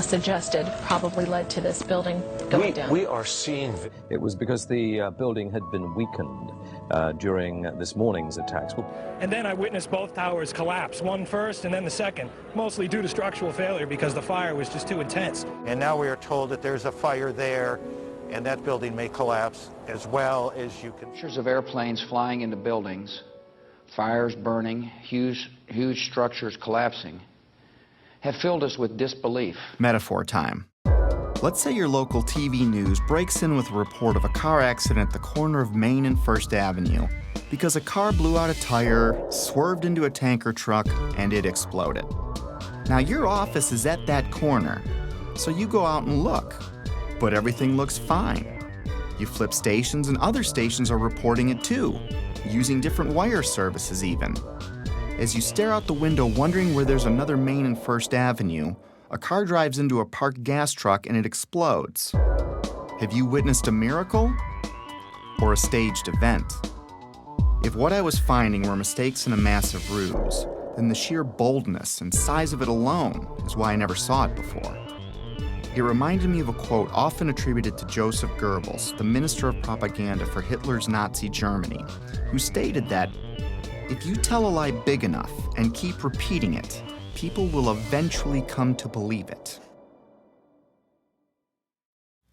[SPEAKER 31] suggested, probably led to this building going down.
[SPEAKER 28] We are seeing... It was because the building had been weakened during this morning's attacks.
[SPEAKER 35] And then I witnessed both towers collapse, one first and then the second, mostly due to structural failure because the fire was just too intense.
[SPEAKER 29] And now we are told that there's a fire there and that building may collapse as well as you can.
[SPEAKER 36] Pictures of airplanes flying into buildings, fires burning, huge structures collapsing, have filled us with disbelief.
[SPEAKER 8] Metaphor time. Let's say your local TV news breaks in with a report of a car accident at the corner of Main and First Avenue because a car blew out a tire, swerved into a tanker truck, and it exploded. Now your office is at that corner, so you go out and look. But everything looks fine. You flip stations and other stations are reporting it too, using different wire services even. As you stare out the window wondering where there's another Main and First Avenue, a car drives into a parked gas truck and it explodes. Have you witnessed a miracle or a staged event? If what I was finding were mistakes in a massive ruse, then the sheer boldness and size of it alone is why I never saw it before. It reminded me of a quote often attributed to Joseph Goebbels, the minister of propaganda for Hitler's Nazi Germany, who stated that, "If you tell a lie big enough and keep repeating it, people will eventually come to believe it."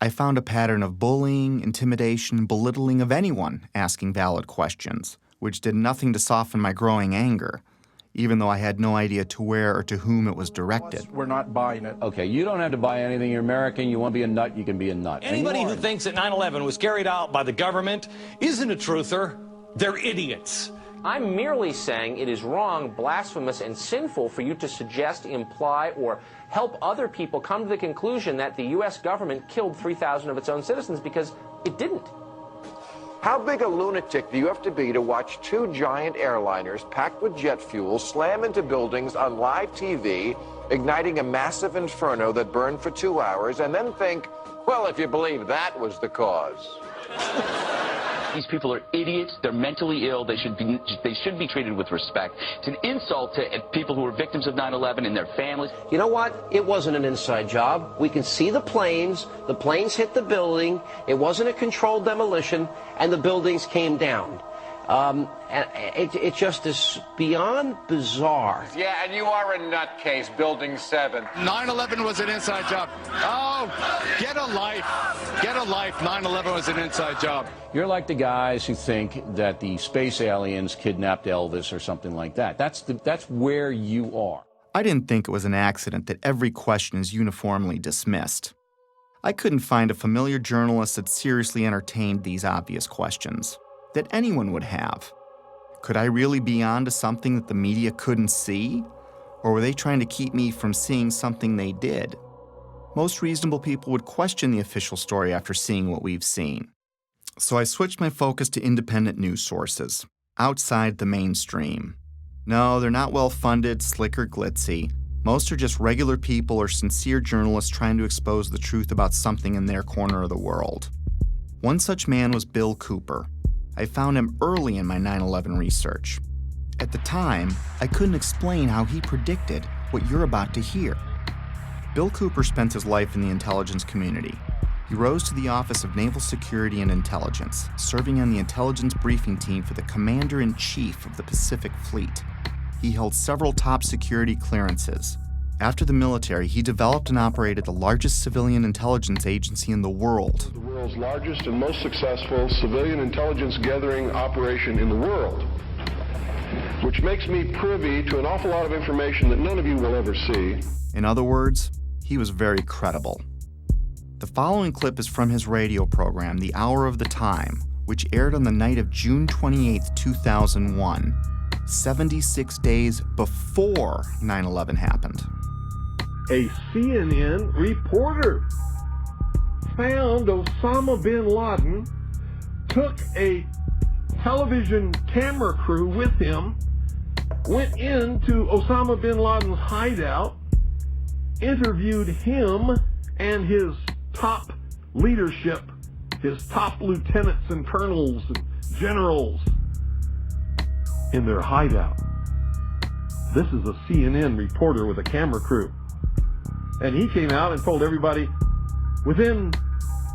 [SPEAKER 8] I found a pattern of bullying, intimidation, and belittling of anyone asking valid questions, which did nothing to soften my growing anger, even though I had no idea to where or to whom it was directed.
[SPEAKER 5] We're not buying it.
[SPEAKER 28] Okay, you don't have to buy anything. You're American. You want to be a nut, you can be a nut.
[SPEAKER 7] Anybody who thinks that 9/11 was carried out by the government isn't a truther. They're idiots.
[SPEAKER 9] I'm merely saying it is wrong, blasphemous, and sinful for you to suggest, imply, or help other people come to the conclusion that the U.S. government killed 3,000 of its own citizens, because it didn't.
[SPEAKER 10] How big a lunatic do you have to be to watch two giant airliners packed with jet fuel slam into buildings on live TV, igniting a massive inferno that burned for 2 hours, and then think, well, if you believe that was the cause?
[SPEAKER 11] These people are idiots. They're mentally ill. They should be treated with respect. It's an insult to people who are victims of 9/11 and their families.
[SPEAKER 9] You know what? It wasn't an inside job. We can see the planes. The planes hit the building. It wasn't a controlled demolition, and the buildings came down. And it just is beyond bizarre.
[SPEAKER 10] Yeah, and you are a nutcase, Building 7.
[SPEAKER 5] 9/11 was an inside job. Oh, get a life. Get a life. 9/11 was an inside job.
[SPEAKER 28] You're like the guys who think that the space aliens kidnapped Elvis or something like that. That's where you are.
[SPEAKER 8] I didn't think it was an accident that every question is uniformly dismissed. I couldn't find a familiar journalist that seriously entertained these obvious questions that anyone would have. Could I really be onto something that the media couldn't see? Or were they trying to keep me from seeing something they did? Most reasonable people would question the official story after seeing what we've seen. So I switched my focus to independent news sources, outside the mainstream. No, they're not well-funded, slick or glitzy. Most are just regular people or sincere journalists trying to expose the truth about something in their corner of the world. One such man was Bill Cooper. I found him early in my 9/11 research. At the time, I couldn't explain how he predicted what you're about to hear. Bill Cooper spent his life in the intelligence community. He rose to the Office of Naval Security and Intelligence, serving on the intelligence briefing team for the Commander-in-Chief of the Pacific Fleet. He held several top security clearances. After the military, he developed and operated the largest civilian intelligence agency in the world.
[SPEAKER 12] The world's largest and most successful civilian intelligence gathering operation in the world, which makes me privy to an awful lot of information that none of you will ever see.
[SPEAKER 8] In other words, he was very credible. The following clip is from his radio program, The Hour of the Time, which aired on the night of June 28, 2001, 76 days before 9/11 happened.
[SPEAKER 13] A CNN reporter found Osama bin Laden, took a television camera crew with him, went into Osama bin Laden's hideout, interviewed him and his top leadership, his top lieutenants and colonels and generals in their hideout. This is a CNN reporter with a camera crew. And he came out and told everybody, within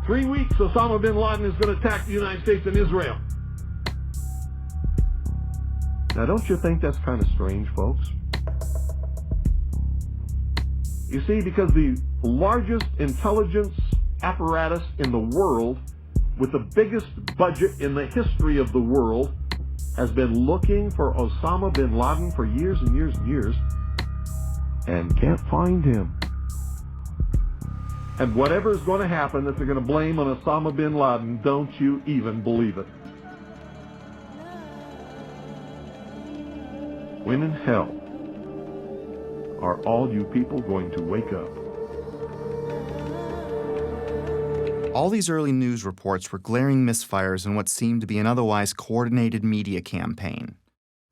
[SPEAKER 13] 3 weeks, Osama bin Laden is going to attack the United States and Israel. Now, don't you think that's kind of strange, folks? You see, because the largest intelligence apparatus in the world, with the biggest budget in the history of the world, has been looking for Osama bin Laden for years and years and years, and can't find him. And whatever is going to happen that they're going to blame on Osama bin Laden, don't you even believe it. When in hell are all you people going to wake up?
[SPEAKER 8] All these early news reports were glaring misfires in what seemed to be an otherwise coordinated media campaign.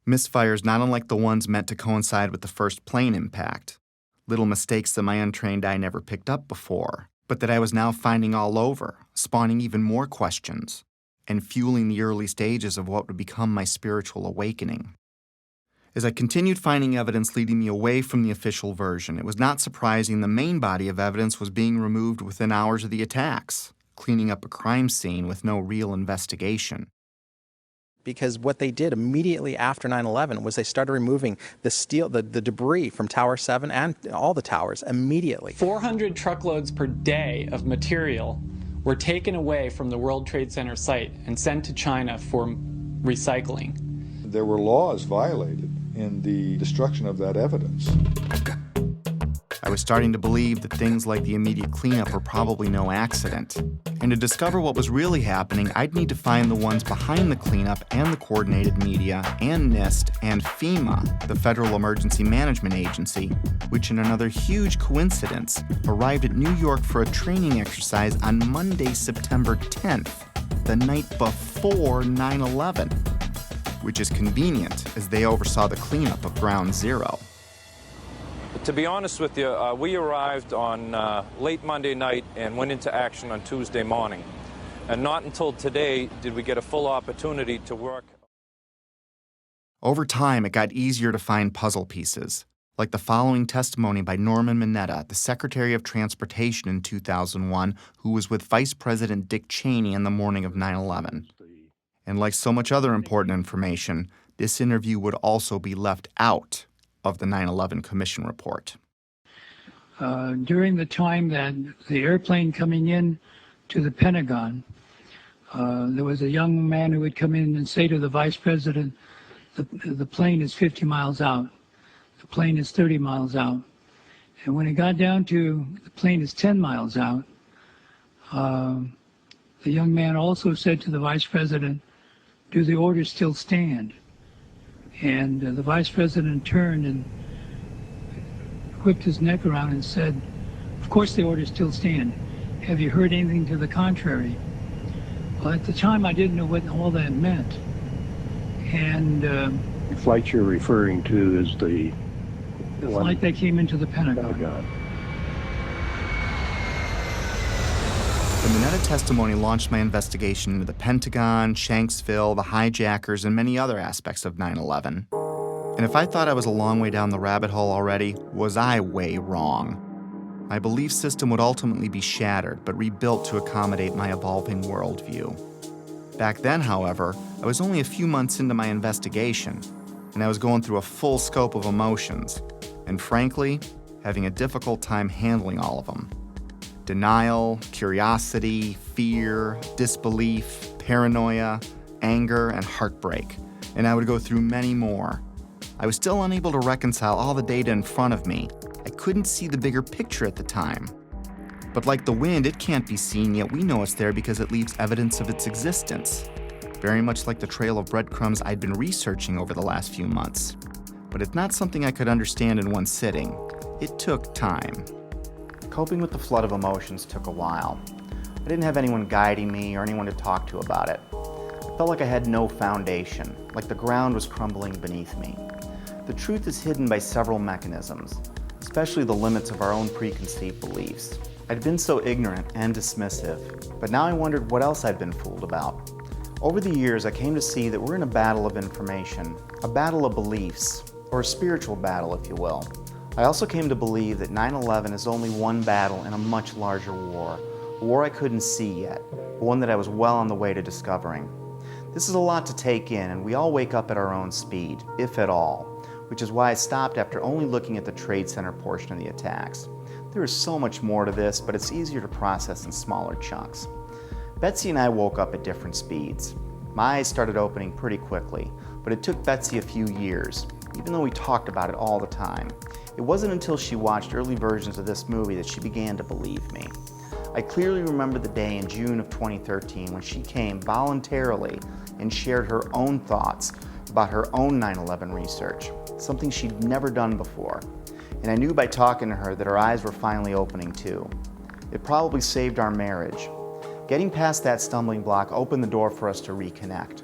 [SPEAKER 8] Misfires not unlike the ones meant to coincide with the first plane impact. Little mistakes that my untrained eye never picked up before, but that I was now finding all over, spawning even more questions, and fueling the early stages of what would become my spiritual awakening. As I continued finding evidence leading me away from the official version, it was not surprising the main body of evidence was being removed within hours of the attacks, cleaning up a crime scene with no real investigation.
[SPEAKER 1] Because what they did immediately after 9/11 was they started removing the steel, the debris from Tower 7 and all the towers immediately.
[SPEAKER 2] 400 truckloads per day of material were taken away from the World Trade Center site and sent to China for recycling.
[SPEAKER 3] There were laws violated in the destruction of that evidence.
[SPEAKER 8] I was starting to believe that things like the immediate cleanup were probably no accident. And to discover what was really happening, I'd need to find the ones behind the cleanup and the coordinated media and NIST and FEMA, the Federal Emergency Management Agency, which in another huge coincidence arrived at New York for a training exercise on Monday, September 10th, the night before 9/11, which is convenient as they oversaw the cleanup of Ground Zero.
[SPEAKER 28] To be honest with you, we arrived on late Monday night and went into action on Tuesday morning. And not until today did we get a full opportunity to work.
[SPEAKER 8] Over time, it got easier to find puzzle pieces, like the following testimony by Norman Mineta, the Secretary of Transportation in 2001, who was with Vice President Dick Cheney on the morning of 9/11. And like so much other important information, this interview would also be left out of the 9/11 Commission report.
[SPEAKER 4] During the time that the airplane coming in to the Pentagon, there was a young man who would come in and say to the vice president, the plane is 50 miles out, the plane is 30 miles out. And when it got down to the plane is 10 miles out, the young man also said to the vice president, do the orders still stand? And the vice president turned and whipped his neck around and said, of course the orders still stand. Have you heard anything to the contrary? Well, at the time I didn't know what all that meant. And
[SPEAKER 13] the flight you're referring to is the
[SPEAKER 4] flight that came into the Pentagon.
[SPEAKER 8] The Mineta testimony launched my investigation into the Pentagon, Shanksville, the hijackers, and many other aspects of 9/11. And if I thought I was a long way down the rabbit hole already, was I way wrong. My belief system would ultimately be shattered, but rebuilt to accommodate my evolving worldview. Back then, however, I was only a few months into my investigation, and I was going through a full scope of emotions, and frankly, having a difficult time handling all of them. Denial, curiosity, fear, disbelief, paranoia, anger, and heartbreak, and I would go through many more. I was still unable to reconcile all the data in front of me. I couldn't see the bigger picture at the time. But like the wind, it can't be seen, yet we know it's there because it leaves evidence of its existence. Very much like the trail of breadcrumbs I'd been researching over the last few months. But it's not something I could understand in one sitting. It took time. Coping with the flood of emotions took a while. I didn't have anyone guiding me or anyone to talk to about it. I felt like I had no foundation, like the ground was crumbling beneath me. The truth is hidden by several mechanisms, especially the limits of our own preconceived beliefs. I'd been so ignorant and dismissive, but now I wondered what else I'd been fooled about. Over the years, I came to see that we're in a battle of information, a battle of beliefs, or a spiritual battle, if you will. I also came to believe that 9/11 is only one battle in a much larger war, a war I couldn't see yet, but one that I was well on the way to discovering. This is a lot to take in, and we all wake up at our own speed, if at all, which is why I stopped after only looking at the Trade Center portion of the attacks. There is so much more to this, but it's easier to process in smaller chunks. Betsy and I woke up at different speeds. My eyes started opening pretty quickly, but it took Betsy a few years, even though we talked about it all the time. It wasn't until she watched early versions of this movie that she began to believe me. I clearly remember the day in June of 2013 when she came voluntarily and shared her own thoughts about her own 9/11 research, something she'd never done before. And I knew by talking to her that her eyes were finally opening too. It probably saved our marriage. Getting past that stumbling block opened the door for us to reconnect.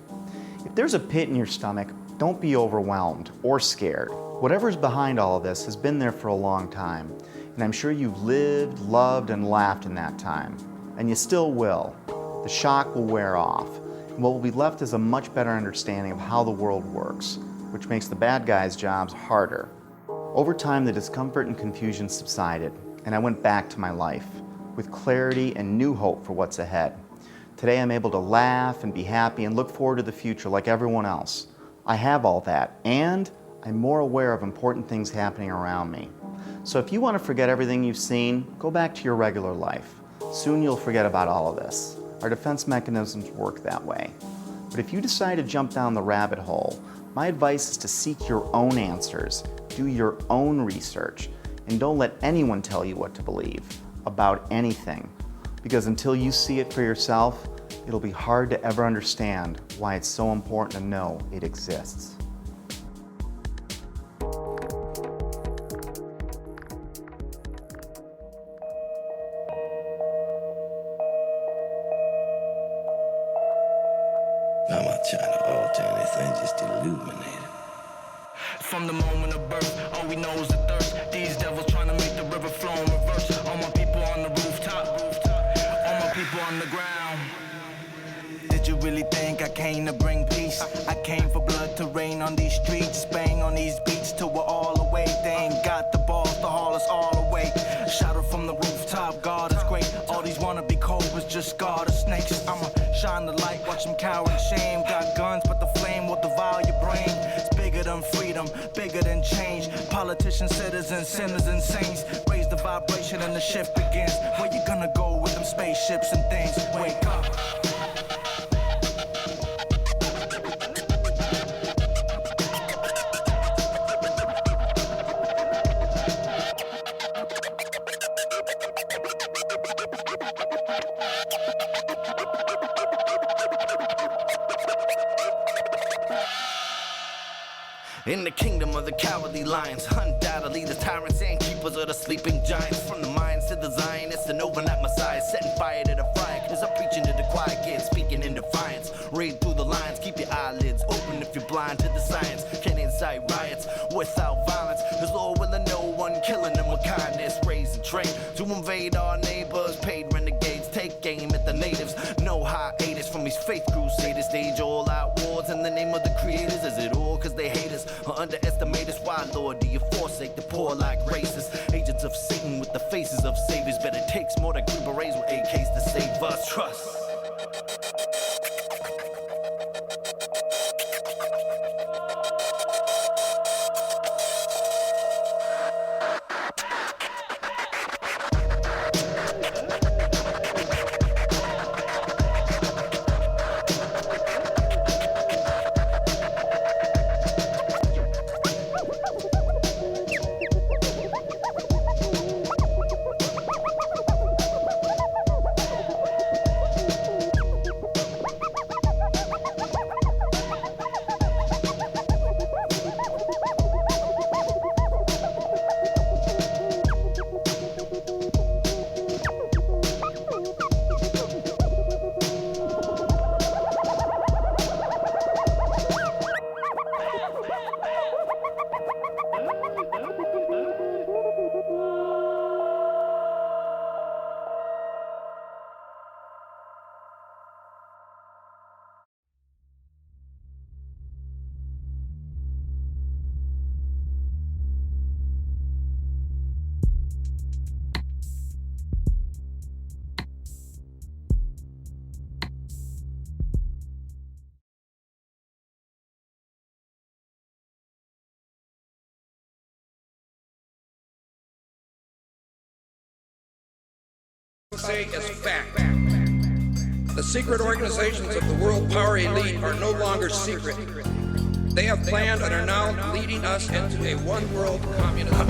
[SPEAKER 8] If there's a pit in your stomach, don't be overwhelmed or scared. Whatever's behind all of this has been there for a long time, and I'm sure you've lived, loved, and laughed in that time. And you still will. The shock will wear off, and what will be left is a much better understanding of how the world works, which makes the bad guys' jobs harder. Over time, the discomfort and confusion subsided, and I went back to my life with clarity and new hope for what's ahead. Today, I'm able to laugh and be happy and look forward to the future like everyone else. I have all that, and I'm more aware of important things happening around me. So if you want to forget everything you've seen, go back to your regular life. Soon you'll forget about all of this. Our defense mechanisms work that way. But if you decide to jump down the rabbit hole, my advice is to seek your own answers, do your own research, and don't let anyone tell you what to believe about anything. Because until you see it for yourself, it'll be hard to ever understand why it's so important to know it exists.
[SPEAKER 6] I'm not trying to alter anything, just illuminate it.
[SPEAKER 14] From the moment of birth, all we know is the thirst. These devils trying to make the river flow in reverse. All my people on the rooftop, all my people on the ground. Did you really think I came to bring peace? I came for blood to rain on these streets, bang on these beats till we're all away. They ain't got the balls to haul us all away. Shout it from the rooftop, God is great. All these wannabe cobras just guard of snakes. I'ma shine the light, watch them cower in shame. Got guns, but the flame will devour your brain. It's bigger than freedom, bigger than change. Politicians, citizens, sinners, and saints. Raise the vibration and the shift begins. Where you gonna go with them spaceships and things? Wake up. In the kingdom of the cowardly lions, undoubtedly the tyrants and keepers of the sleeping giants. From the minds to the Zionists and overnight messiahs, setting fire to the fire, cause I'm preaching to the quiet kids, speaking in defiance. Read through the lines, keep your eyelids open if you're blind to the science. Can't incite riots without violence, cause Lord willing no one killing them with kindness. Raise and train to invade our neighbors, paid renegades, take aim at the natives. No hiatus from these faith crusaders, stage all out wars in the name of the creators. Is it all cause they hate us or underestimate us? Why, Lord, do you forsake the poor like racists? Agents of Satan with the faces of saviors, but it takes more than Green Berets with AKs to save us. Trust.
[SPEAKER 15] Say as fact. The secret organizations of the world power elite are no longer secret. They have planned and are now leading us into a one-world communism.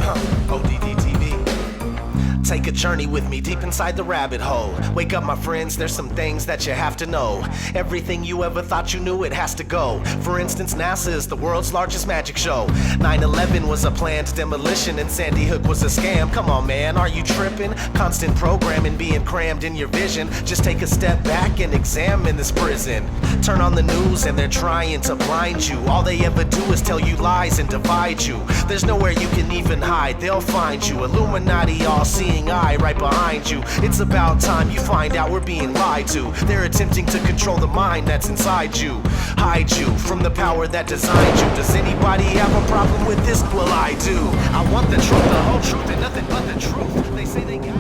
[SPEAKER 16] ODD TV. Take a journey with me deep inside the rabbit hole. Wake up, my friends, there's some things that you have to know. Everything you ever thought you knew, it has to go. For instance, NASA is the world's largest magic show. 9/11 was a planned demolition and Sandy Hook was a scam. Come on, man, are you tripping? Constant programming being crammed in your vision. Just take a step back and examine this prison. Turn on the news and they're trying to blind you. All they ever do is tell you lies and divide you. There's nowhere you can even hide, they'll find you. Illuminati all-seeing eye right behind you. It's about time you find out we're being lied to. They're attempting to control the mind that's inside you. Hide you from the power that designed you. Does anybody have a problem with this? Well, I do. I want the truth, the whole truth, and nothing but the truth. They say they got